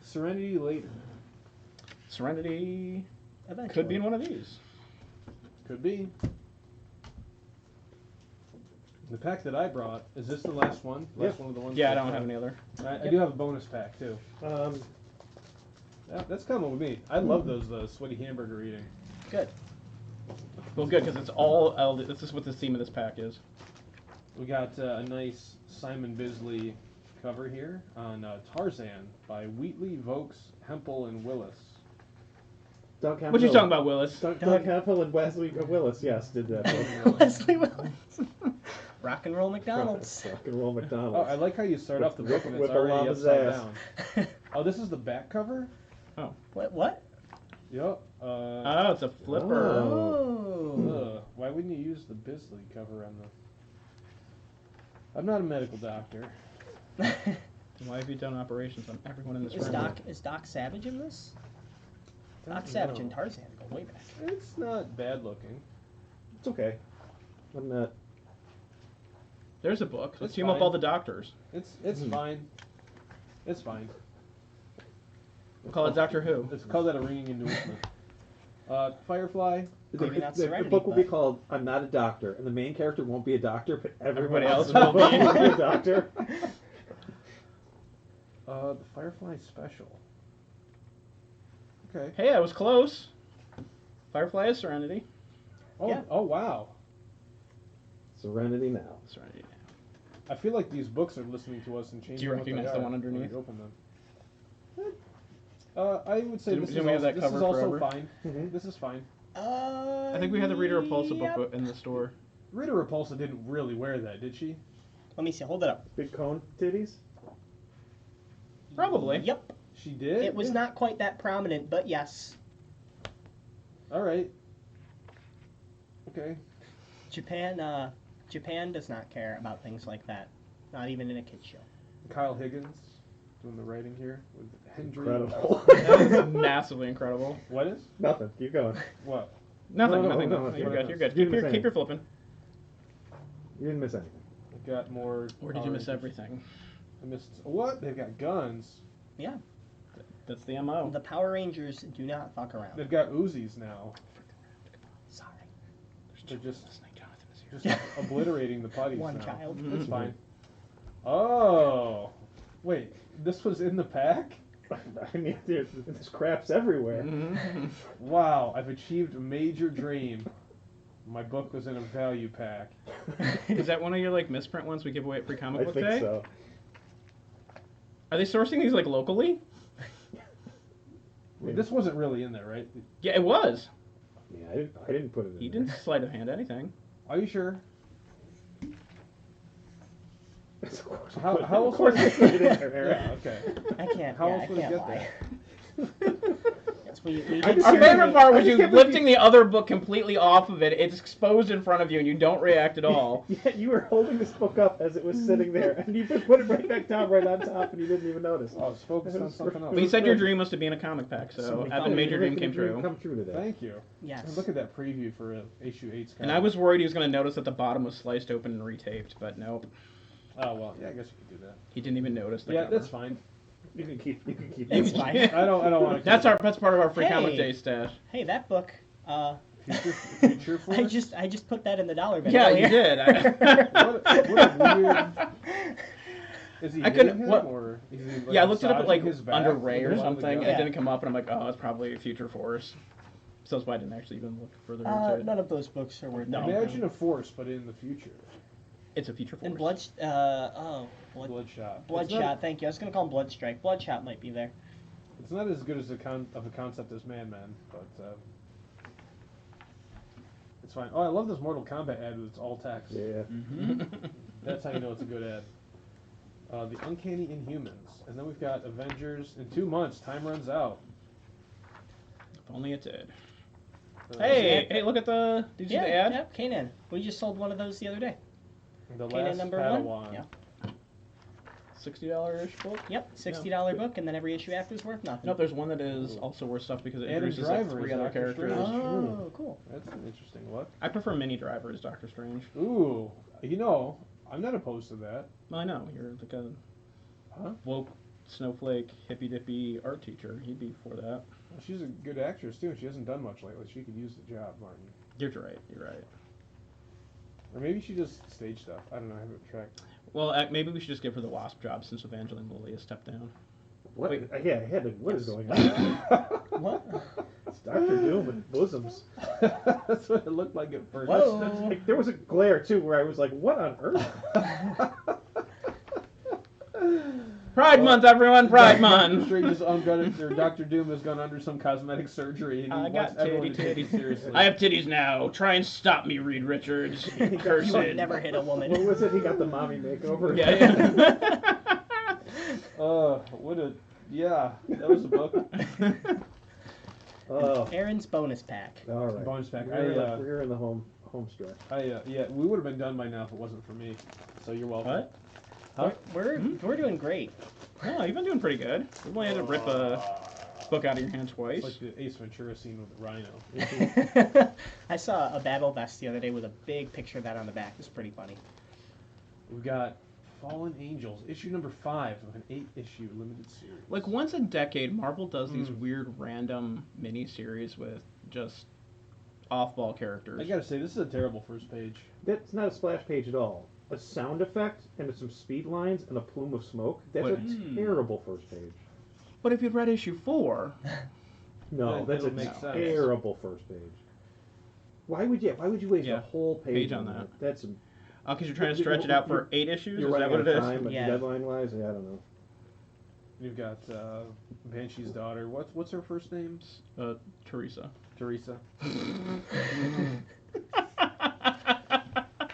Serenity later. Serenity Eventually. could be in one of these. Could be. The pack that I brought, is this the last one? Last one of the ones? Yeah, I that don't have any other. I do have a bonus pack too. That's coming with me. I love those sweaty hamburger eating. Good. Well, good, because it's all. This is what the theme of this pack is. We got a nice Simon Bisley cover here on Tarzan by Wheatley, Vokes, Hempel, and Willis. Doug Hemphill. What you talking about, Willis? Doug Hemphill and Wesley Willis, yes, did that. Leslie Willis. Rock and roll McDonald's. Rock and roll Oh, McDonald's. I like how you start off the book and it's With a already llama's upside ass. down. Oh, this is the back cover? What? Yep. Oh, it's a flipper. Oh. Why wouldn't you use the Bisley cover on the... I'm not a medical doctor. Why have you done operations on everyone in this room? Is Doc Savage in this? Doc Don't Savage know. and Tarzan go way back. It's not bad looking. It's okay. I'm not. There's a book. Let's It's team up fine. all the doctors. It's fine. It's fine. We'll call it Doctor Who. Let's call that a ringing endorsement. Firefly. Maybe not The Serenity, book will be but- called "I'm Not a Doctor," and the main character won't be a doctor, but Everybody else else will be. a doctor. The Firefly special. Okay. Hey, I was close. Firefly is Serenity. Oh, Yeah. oh wow. Serenity now. Serenity. I feel like these books are listening to us and changing. Do you what they recognize the are one underneath? when we open them. I would say Didn't- this, didn't we have that this cover is also forever? fine. Mhm. This is fine. I think we had the Rita Repulsa yep. book in the store. Rita Repulsa didn't really wear that, did she? Let me see. Hold it up. Big cone titties. Probably. Yep. She did? It was not quite that prominent, but yes. Alright. Okay. Japan does not care about things like that. Not even in a kid's show. Kyle Higgins doing the writing here with Hendry. Incredible. That is massively incredible. What is? Nothing. Keep going. What? Nothing, No, nothing. no, You're no. good. You're good. You didn't Keep miss your anything. flipping. You didn't miss anything. I've got more. Or did you Power miss Rangers. everything? I missed. What? They've got guns. Yeah. That's the MO. The Power Rangers do not fuck around. They've got Uzis now. Sorry. They're just Jonathan is here. obliterating the putties One now. child. That's fine. Oh. Wait, this was in the pack? I mean, there's craps everywhere. Mhm. Wow, I've achieved a major dream. My book was in a value pack. Is that one of your like misprint ones we give away at Free Comic I Book think Day? so. Are they sourcing these like locally? Wait, this wasn't really in there, right? Yeah, it was. Yeah, I didn't put it in He there. didn't sleight of hand anything. Are you sure? Of course, How of else course would I it put it in there, Eric. Yeah, okay. I can't. How yeah, else I would it can't get lie. there? Yes, we I did just Our can't favorite believe- part I was just you can't believe lifting the other book completely off of it. It's exposed in front of you, and you don't react at all. Yeah, you were holding this book up as it was sitting there, and you just put it right back down, right on top, and you didn't even notice. Oh, I was focused on something else. But you said your dream was to be in a comic pack, so Somebody Evan told made me your to dream make came the dream true. Come true today. Thank you. Yes. Look at that preview for issue 8's And I was worried he was going to notice that the bottom was sliced open and retaped, but nope. Oh, well, yeah, I guess you could do that. He didn't even notice the Yeah, cover. that's fine. You can keep. It's fine. I don't want to. That's part of our Free Comic Hey. Day stash. Hey, that book Future Force? I just put that in the dollar bin. Yeah, earlier. you did. What a weird. Is he I hitting couldn't- him, what- or is he, like, Yeah, I looked it up at, like, massaging his back under with Ray or one of the something, and guns? it didn't come up, and I'm like, oh, it's probably a Future Force. So that's why I didn't actually even look further into it. None of those books are worth No. anything. Imagine a Force, but in the future. It's a Future Force. And Bloodshot. Bloodshot. Thank you. I was gonna call him Bloodstrike. Bloodshot might be there. It's not as good as of a concept as Man, but it's fine. Oh, I love this Mortal Kombat ad with its all text. Yeah. Mm-hmm. That's how you know it's a good ad. The Uncanny Inhumans, and then we've got Avengers in 2 months. Time runs out. If only it did. Hey, Hey, look at the. Did you see the ad? Yeah, Kanan. We just sold one of those the other day. the Kanan last number Padawan. 1. Yeah. $60-ish book. Yep. $60 book, and then every issue after is worth nothing. Nope, there's one that is also worth stuff because it Adam introduces like Driver 3 is other Doctor characters. Strange. Oh, cool. That's an interesting look. I prefer Mini Driver as Doctor Strange. Ooh, I'm not opposed to that. Well, I know you're like a Huh? woke snowflake hippy dippy art teacher. He'd be for that. Well, she's a good actress too. She hasn't done much lately. She could use the job, Martin. You're right. You're right. Or maybe she does stage stuff. I don't know. I haven't tracked. Well, maybe we should just give her the Wasp job since Evangeline Lilly has stepped down. What? Wait. Yeah, I had to. What is Yes. going on? What? It's Doctor Doom with bosoms. That's what it looked like at first. Whoa. That's like, there was a glare too where I was like, "What on earth?" Pride Month, everyone! Pride Month. Dr. Doom has gone under some cosmetic surgery, and he I wants got everyone to take titty it seriously. I have titties now. Try and stop me, Reed Richards. Cursed. You would never hit a woman. What was it? He got the mommy makeover. Yeah. Yeah, that was a book. Oh, Aaron's bonus pack. all right. Bonus pack. We're in the home stretch. Yeah, we would have been done by now if it wasn't for me. So you're welcome. What? Huh? We're doing great. No, you've been doing pretty good. We've only had to rip a book out of your hand twice. It's like the Ace Ventura scene with the rhino. I saw a Battle Vest the other day with a big picture of that on the back. It's pretty funny. We've got Fallen Angels, issue number 5 of an 8-issue limited series. Like once a decade, Marvel does these weird random mini-series with just off-ball characters. I gotta say, this is a terrible first page. That's not a splash page at all. A sound effect and some speed lines and a plume of smoke. That's But- a terrible first page. But if you'd read issue 4, No, That- that's a that'll make sense. terrible first page. Why would you waste Yeah, a whole page on on that. That's because you're trying to stretch it out for 8 issues? you're Is that running what out it of is? time, but Yeah. deadline wise, yeah, I don't know. You've got Banshee's daughter. What's her first name? Teresa. Teresa.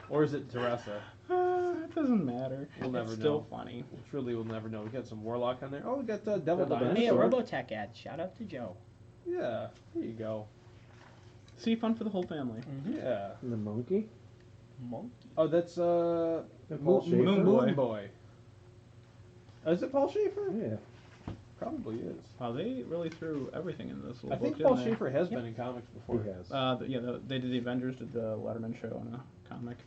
Or is it Teresa? It doesn't matter. We'll never it's still know. funny. Truly, we'll never know. We got some Warlock on there. Oh, we got Devil Devil Dinosaur. Hey, a Sure. Robotech ad. Shout out to Joe. Yeah, there you go. See, fun for the whole family. Yeah. And the monkey. Monkey. Oh, that's And Paul Schaefer. Moon Boy. Moon Boy. Is it Paul Schaefer? Yeah, Probably is. Wow, they really threw everything in this little I think book, Paul didn't they? Schaefer has been in comics he before. has. They did the Avengers, did the Letterman show on a comic.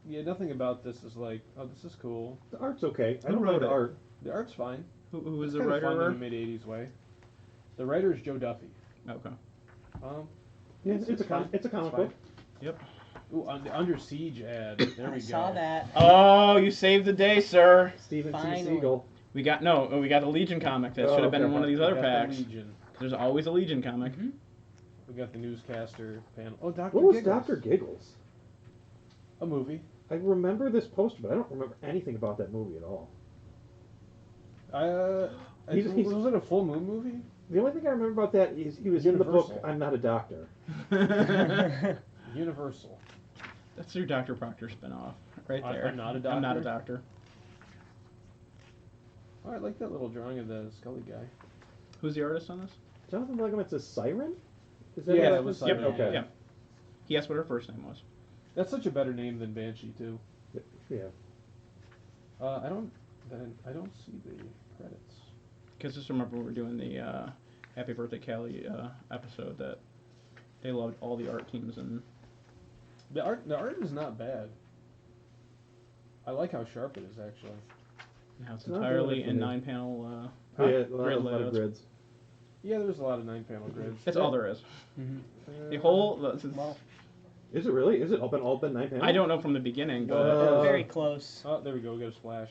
Yeah, nothing about this is like, oh, this is cool. The art's okay. I Who don't wrote know the it? art. The art's fine. Who was It's the kinda fun in writer? a mid-80s way. The writer is Joe Duffy. Okay. Yeah, It's it's a fine. it's a comic fine. book. Yep. Ooh, on the Under Siege ad. There we I go. saw that. Oh, you saved the day, sir. Stephen T. Finally. Siegel. We got the Legion comic that Oh, should have been okay. in one of these We other got the packs. Legion. There's always a Legion comic. We got the newscaster panel. Oh, Dr. What was Giggles. Dr. Giggles? A movie. I remember this poster, but I don't remember anything about that movie at all. He's- Was it a full moon movie? The only thing I remember about that is he was in the book Universal. I'm Not a Doctor. Universal. That's your Dr. Proctor spinoff, right I'm there. not a I'm not a doctor? doctor. Oh, I like that little drawing of the Scully guy. Who's the artist on this? Jonathan Legament's a siren? Is Yeah, what that was Yep, Siren, okay. Yeah. He asked what her first name was. That's such a better name than Banshee too. Yeah. I don't see the credits. Because just remember we were doing the Happy Birthday Callie episode that they loved all the art teams and The art is not bad. I like how sharp it is actually. now it's Not entirely bad for in me. 9-panel Yeah, a grid lot of layouts. grids. Yeah, there's a lot of 9-panel grids. That's all there is. The whole. Well, Is it really? Is it all been 9 panels? I don't know from the beginning, but very close. Oh, there we go. We got a splash.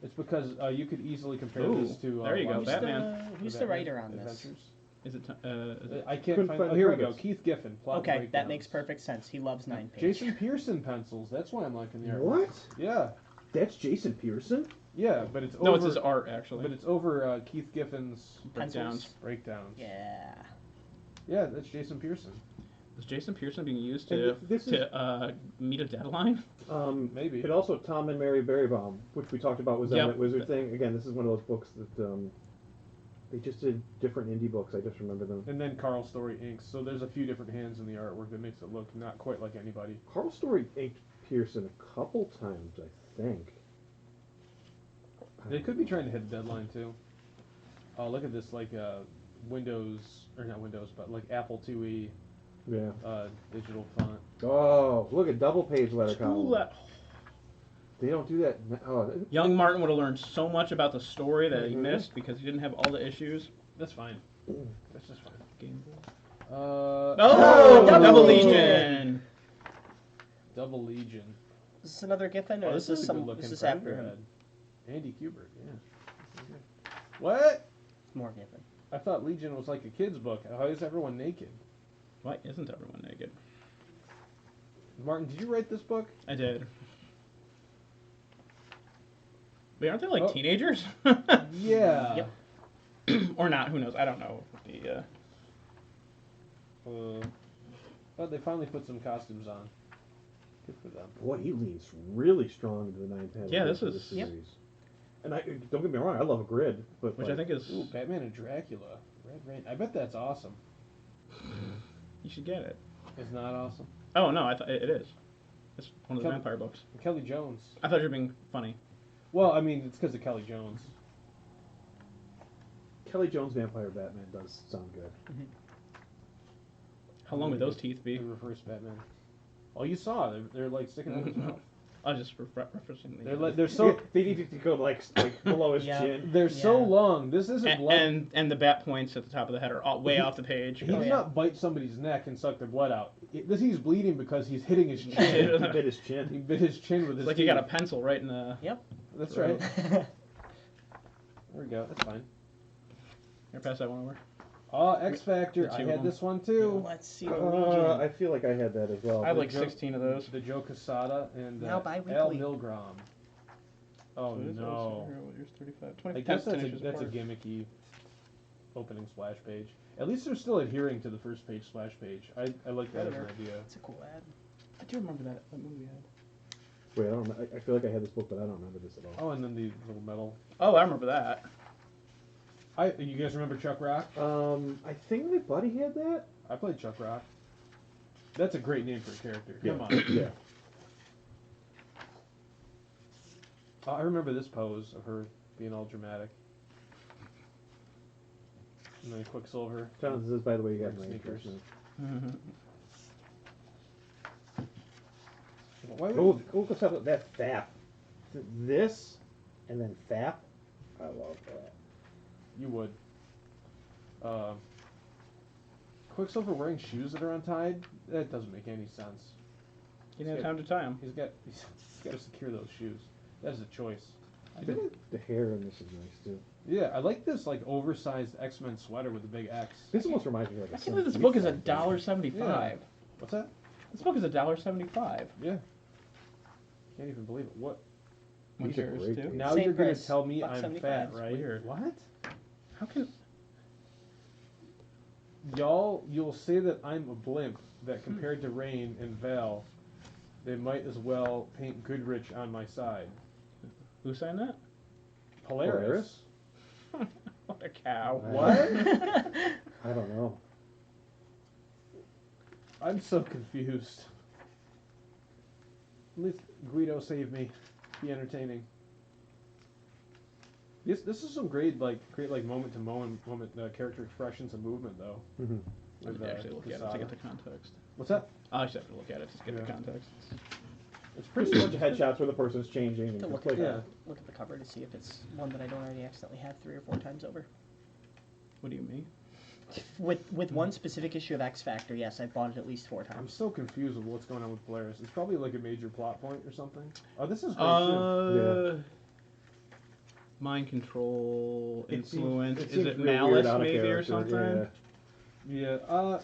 It's because you could easily compare Ooh, this to. there you go, Who's Batman. Who's the writer on this? Adventures. is it? I can't Couldn't find. find Oh, the here we go. credits. Keith Giffen. Plot Okay, that breakdowns. makes perfect sense. He loves 9-page. Jason Pearson pencils. That's why I'm liking the art. What? Yeah, That's Jason Pearson? yeah, but it's over. No, it's his art actually. But it's over Keith Giffen's breakdowns. breakdowns. Yeah. Yeah, that's Jason Pearson. Is Jason Pearson being used And to this is- meet a deadline? Maybe. But also Tom and Mary Berrybaum, which we talked about was that Yep. Wizard thing. Again, this is one of those books that they just did different indie books. I just remember them. And then Carl Story inks. So there's a few different hands in the artwork that makes it look not quite like anybody. Carl Story inked Pearson a couple times, I think. They could be trying to hit a deadline too. Oh, look at this, like Windows, or not Windows, but like Apple IIe Yeah. digital font. Oh, look at double page letter Ooh, column. They don't do that. Oh, Young Martin would have learned so much about the story that he Mhm. missed because he didn't have all the issues. That's fine. That's just fine. Game Boy. Oh, Oh, Double Double Legion. Legion. Double Legion. Is this another Giffen, or Oh, is this this is a good some? looking Is this after Predator him? head. Andy Kubert, yeah. What? More Giffen. I thought Legion was like a kid's book. How is everyone naked? Why isn't everyone naked? Martin, did you write this book? I did. Wait, aren't they like Oh. teenagers? Yeah. Yep. Or not? Who knows? I don't know. But they finally put some costumes on. Good for them. boy, he leans really strong into the 9 panel. Yeah, this of is- the Yep. series. And don't get me wrong, I love a grid, but Which like, I think is. Ooh, Batman and Dracula. Red Rain. I bet that's awesome. You should get it. It's not awesome. Oh no, I thought it is. It's one of the Come- vampire books. Kelly Jones. I thought you were being funny. Well, I mean, it's because of Kelly Jones. Kelly Jones Vampire Batman does sound good. How long would those teeth be? The reverse Batman. Oh, you saw. They're like sticking out his mouth. I'll just referencing the. They're so They need to go like below his Yeah. chin. they're so Yeah. long. This isn't blood. and the bat points at the top of the head are all, way off the page. He Oh, did yeah. not bite somebody's neck and suck their blood out. He's bleeding because he's hitting his chin. He bit his He chin. bit his chin with his It's like teeth. you got a pencil right in the. Yep. That's right. There we go. That's fine. Here, pass that one over. Oh, X Factor. The I two had of them. this one too. Let's see the I Legion. feel like I had that as well. I have like Joe- 16 of those. The Joe Quesada and Now Al bi-weekly. Milgrom. Oh no. Here's 35. I 20, guess 10 that's issues a apart. gimmicky opening splash page. At least they're still adhering to the first page splash page. I like that as an idea. It's a cool ad. I do remember that movie had. Wait, I don't. I feel like I had this book, but I don't remember this at all. Oh, and then the little metal. Oh, I remember that. You guys remember Chuck Rock? I think my buddy had that. I played Chuck Rock. That's a great name for a character. Come on. Yeah. I remember this pose of her being all dramatic. And then Quicksilver. Jonathan says, by the way, you got Like my sneakers. interest. Why would Oh, let's talk about that FAP. This, and then FAP. I love that. you would? Quicksilver wearing shoes that are untied? That doesn't make any sense. You didn't have time to tie them. He's got to secure those shoes. That is a choice. I think the hair in this is nice too. Yeah, I like this like oversized X-Men sweater with the big X. This almost reminds me of like I a can't believe this Sun book is Tzu thing. $1.75. What's that? This book is $1.75. Yeah. Can't even believe it. What? These are Yours great too. books. Now Same you're gonna price, tell me I'm $1.75. fat, It's right? weird. What? How can? You'll say that I'm a blimp. That compared to Rain and Val, they might as well paint Goodrich on my side. Who signed that? Polaris. What a cow. What? I don't know. I'm so confused. At least Guido saved me. Be entertaining. This is some great moment to moment character expressions and movement though. Mm-hmm. I With, have to actually look at it to Quesada. get the context. What's that? I actually have to look at it to get Yeah. the context. It's Just pretty a bunch of headshots where the person's changing and To look just at like yeah. look at the cover to see if it's one that I don't already accidentally have 3 or 4 times over. What do you mean? With one specific issue of X Factor, yes, I've bought it at least 4 I'm times. so confused with what's going on with Polaris. It's probably like a major plot point or something. Oh, this is great too. Mind control, It seems- influence. it Is seems it real weird, malice out of maybe or character, something? yeah. Yeah.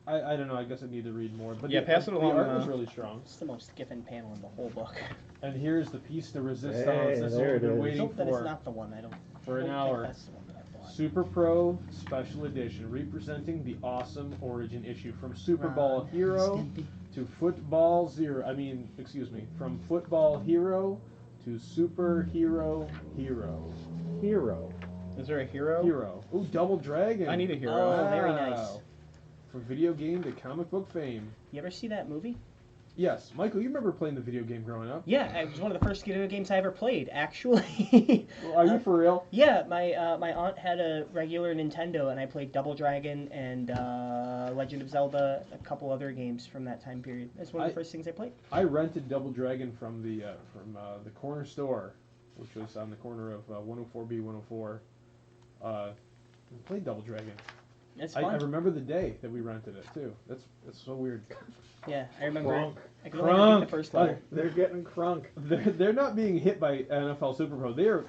I don't know. I guess I need to read more. But Yeah, pass it along, The art was uh, really strong. It's the most given panel in the whole book. And here's the piece de resistance. Hey, This is there what it we've been is. waiting Nope, that is for not the one. I don't. for an think hour. That's the one that I bought. Super Pro Special Edition, representing the awesome origin issue from Super Ball Ron Hero Stimpy. to Football Zero. I mean, excuse me, from Football Hero to Superhero Hero. Hero. Is there a hero? Hero. Ooh, Double Dragon. I need a hero. Oh, very Wow. nice. From video game to comic book fame. You ever see that movie? Yes, Michael, you remember playing the video game growing up? Yeah, it was one of the first video games I ever played, actually. Well, are you for real? Yeah, my aunt had a regular Nintendo, and I played Double Dragon and Legend of Zelda, a couple other games from that time period. That's one of the first things I played. I rented Double Dragon from the corner store, which was on the corner of 104B 104. Played Double Dragon. It's I fun. remember the day that we rented it too. That's so weird. Yeah, I remember. Crunk. I could only beat the Crunk. first level. They're getting crunk. They're not being hit by NFL Super Pro. They're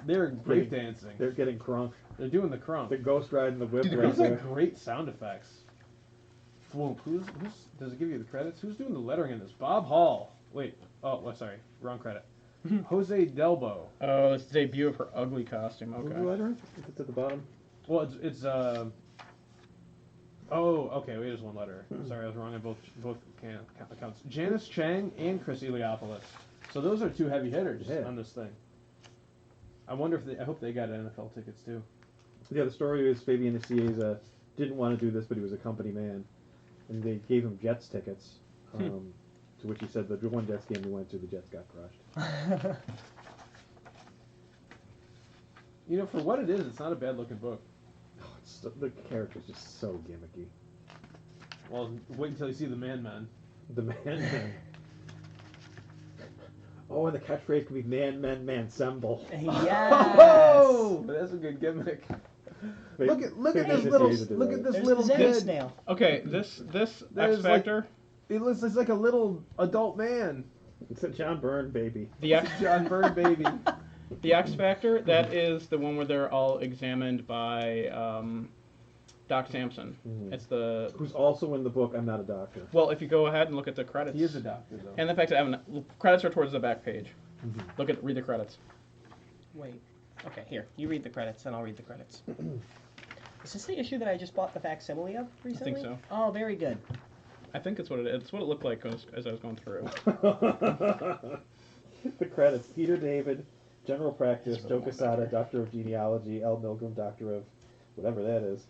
break dancing. They're getting crunk. They're doing the crunk. The ghost riding the whip Dude, right these are there. great sound effects. Whoop. Who's does it give you the credits? Who's doing the lettering in this? Bob Hall. Wait. Oh, well, sorry. Wrong credit. Jose Delbo. Oh, it's the debut of her ugly costume. Who's the Okay. letter? It's at the bottom. Well, it's Oh, okay. Wait, there's one letter. Sorry, I was wrong on both accounts. Janice Chang and Chris Eliopoulos. So those are two heavy hitters Yeah. on this thing. I wonder if I hope they got NFL tickets too. Yeah, the story is Fabian Nicieza didn't want to do this, but he was a company man, and they gave him Jets tickets. To which he said the one Jets game we went to, the Jets got crushed. You know, for what it is, it's not a bad looking book. Oh, the character's just so gimmicky. Well, wait until you see the Man. The man. Oh, and the catchphrase could be man, assemble. Yes. Oh, that's a good gimmick. Look at Fabian this Nicieza little did look that. at this There's little the Zen kid. snail. Okay, this There's X like- Factor, He looks like a little adult man. It's a John Byrne baby. the X John Byrne baby. the X Factor, that is the one where they're all examined by Doc Samson. Mhm. It's the Who's also in the book I'm Not a Doctor. well, if you go ahead and look at the credits, He is a doctor though. and the fact that credits are towards the back page. Mhm. Read the credits. Wait. Okay, here. You read the credits, and I'll read the credits. Is this the issue that I just bought the facsimile of recently? so. Oh, very good. I think it's what it is. It's what it looked like as I was going through. The credits: Peter David, General Practice, That's Joe really Quesada, Doctor of Genealogy, L. Milgram, Doctor of whatever that is.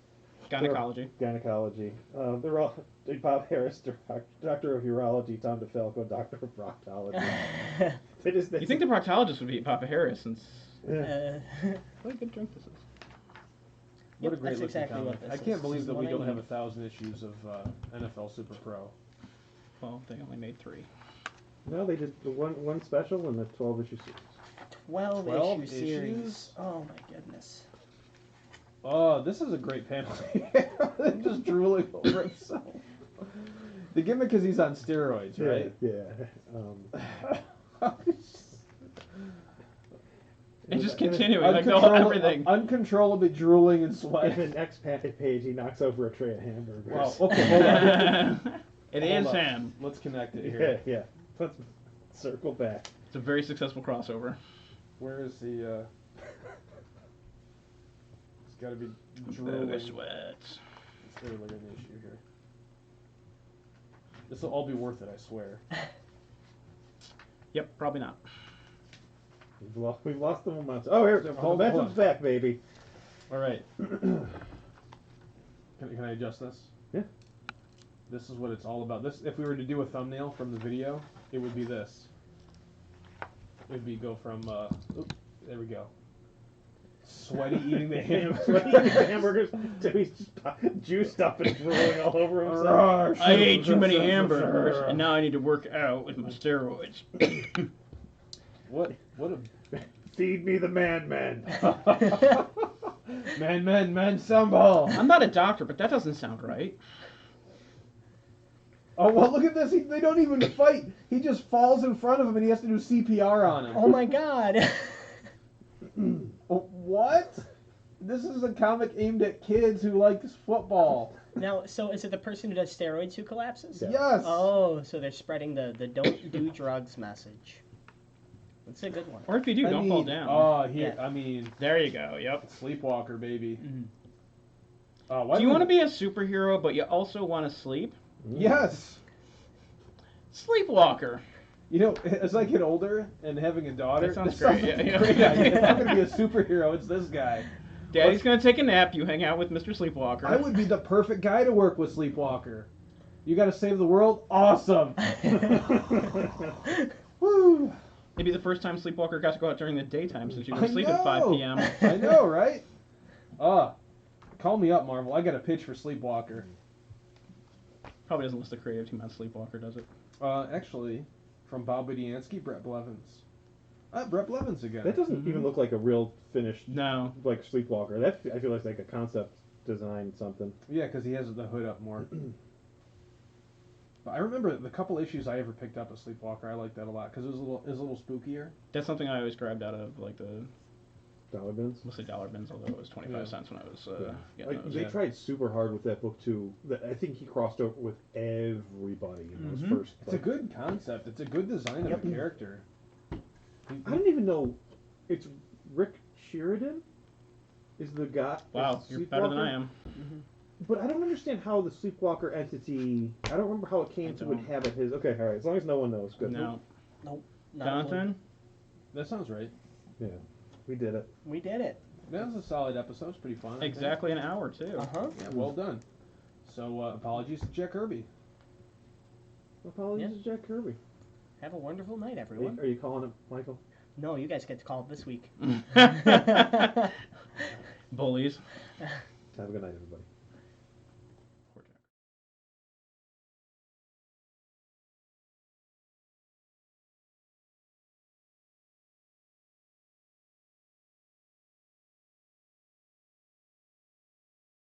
Gynecology. Gynecology. They're all Bob Harris, Doctor of Urology, Tom DeFalco, Doctor of Proctology. You think the proctologist would be Papa Harris? Since Yeah. what a good drink this is. What a Yep, great that's looking exactly comic. what this I is. can't This believe is that the we one I don't have need. 1,000 issues of NFL Super Pro. Well, they only made 3. No, they did the one special and the 12-issue series. 12 12 issue series. issues? Oh my goodness. Oh, this is a great panel. Just drooling over himself. The gimmick is he's on steroids, right? Yeah. And just continuing, like the whole everything. Uncontrollably drooling and In sweating. the next page, he knocks over a tray of hamburgers. Wow. Okay, hold on. It Hold is up. him. Let's connect it Yeah, here. yeah. Let's circle back. It's a very successful crossover. Where is the? It's got to be drooling. The sweats. It's literally an issue here. This will all be worth it, I swear. Yep, probably not. We've lost the momentum. Oh, here, the Hold momentum's on. back, baby. All right. Can I adjust this? Yeah. This is what it's all about. This, if we were to do a thumbnail from the video, it would be this. It would be go from. Oop, there we go. Sweaty eating the hamburgers till he's juiced up and drooling all over himself. I ate too many hamburgers, and now I need to work out with my steroids. What a Feed me the man. Men, Sambal. I'm not a doctor, but that doesn't sound right. Oh, well, look at this. They don't even fight. He just falls in front of him and he has to do CPR on him. Oh my god. Oh, what? This is a comic aimed at kids who like football. Now, so is it the person who does steroids who collapses? Yeah. Yes. Oh, so they're spreading the don't do drugs message. That's a good one. Or if you do, don't fall down. Oh, here. Yeah. I mean, There you go. Yep. Sleepwalker, baby. Mhm. Why Do you would- want to be a superhero, but you also want to sleep? Yes. Sleepwalker. You know, as I get older and having a daughter, That sounds this sounds great, like yeah, a great yeah. idea. If I'm going to be a superhero, it's this guy. Daddy's gonna take a nap. You hang out with Mr. Sleepwalker. I would be the perfect guy to work with Sleepwalker. You got to save the world? Awesome. Woo. Maybe the first time Sleepwalker got to go out during the daytime since you I go to sleep at 5 know. p.m. I know, right? Call me up, Marvel. I got a pitch for Sleepwalker. Probably doesn't list the creative team on Sleepwalker, does it? Actually, from Bob Budiansky, Brett Blevins. Brett Blevins again. That doesn't even look like a real finished No. like Sleepwalker. That I feel like a concept design something. Yeah, because he has the hood up more. But I remember the couple issues I ever picked up of Sleepwalker. I liked that a lot because it was a little spookier. That's something I always grabbed out of like the Dollar bins. mostly dollar bins, although it was 25 Yeah. cents when I was Yeah. getting Like those. they yeah. tried super hard with that book too. I think he crossed over with everybody in those Mhm. first. It's a good concept. It's a good design of Yep. a character. I didn't even know it's Rick Sheridan is the guy. Wow, you're better than I am. But I don't understand how the Sleepwalker entity. I don't remember how it came I to don't. inhabit his. Okay, all right. As long as no one knows, good. No. Not Jonathan? That sounds right. Yeah, we did it. We did it. That was a solid episode. It's pretty fun. I think. Exactly an hour, too. Uh-huh. Yeah, well done. So apologies to Jack Kirby. Apologies Yeah. to Jack Kirby. Have a wonderful night, Are everyone. you calling him Michael? No, you guys get to call it this week. Bullies. Have a good night, everybody.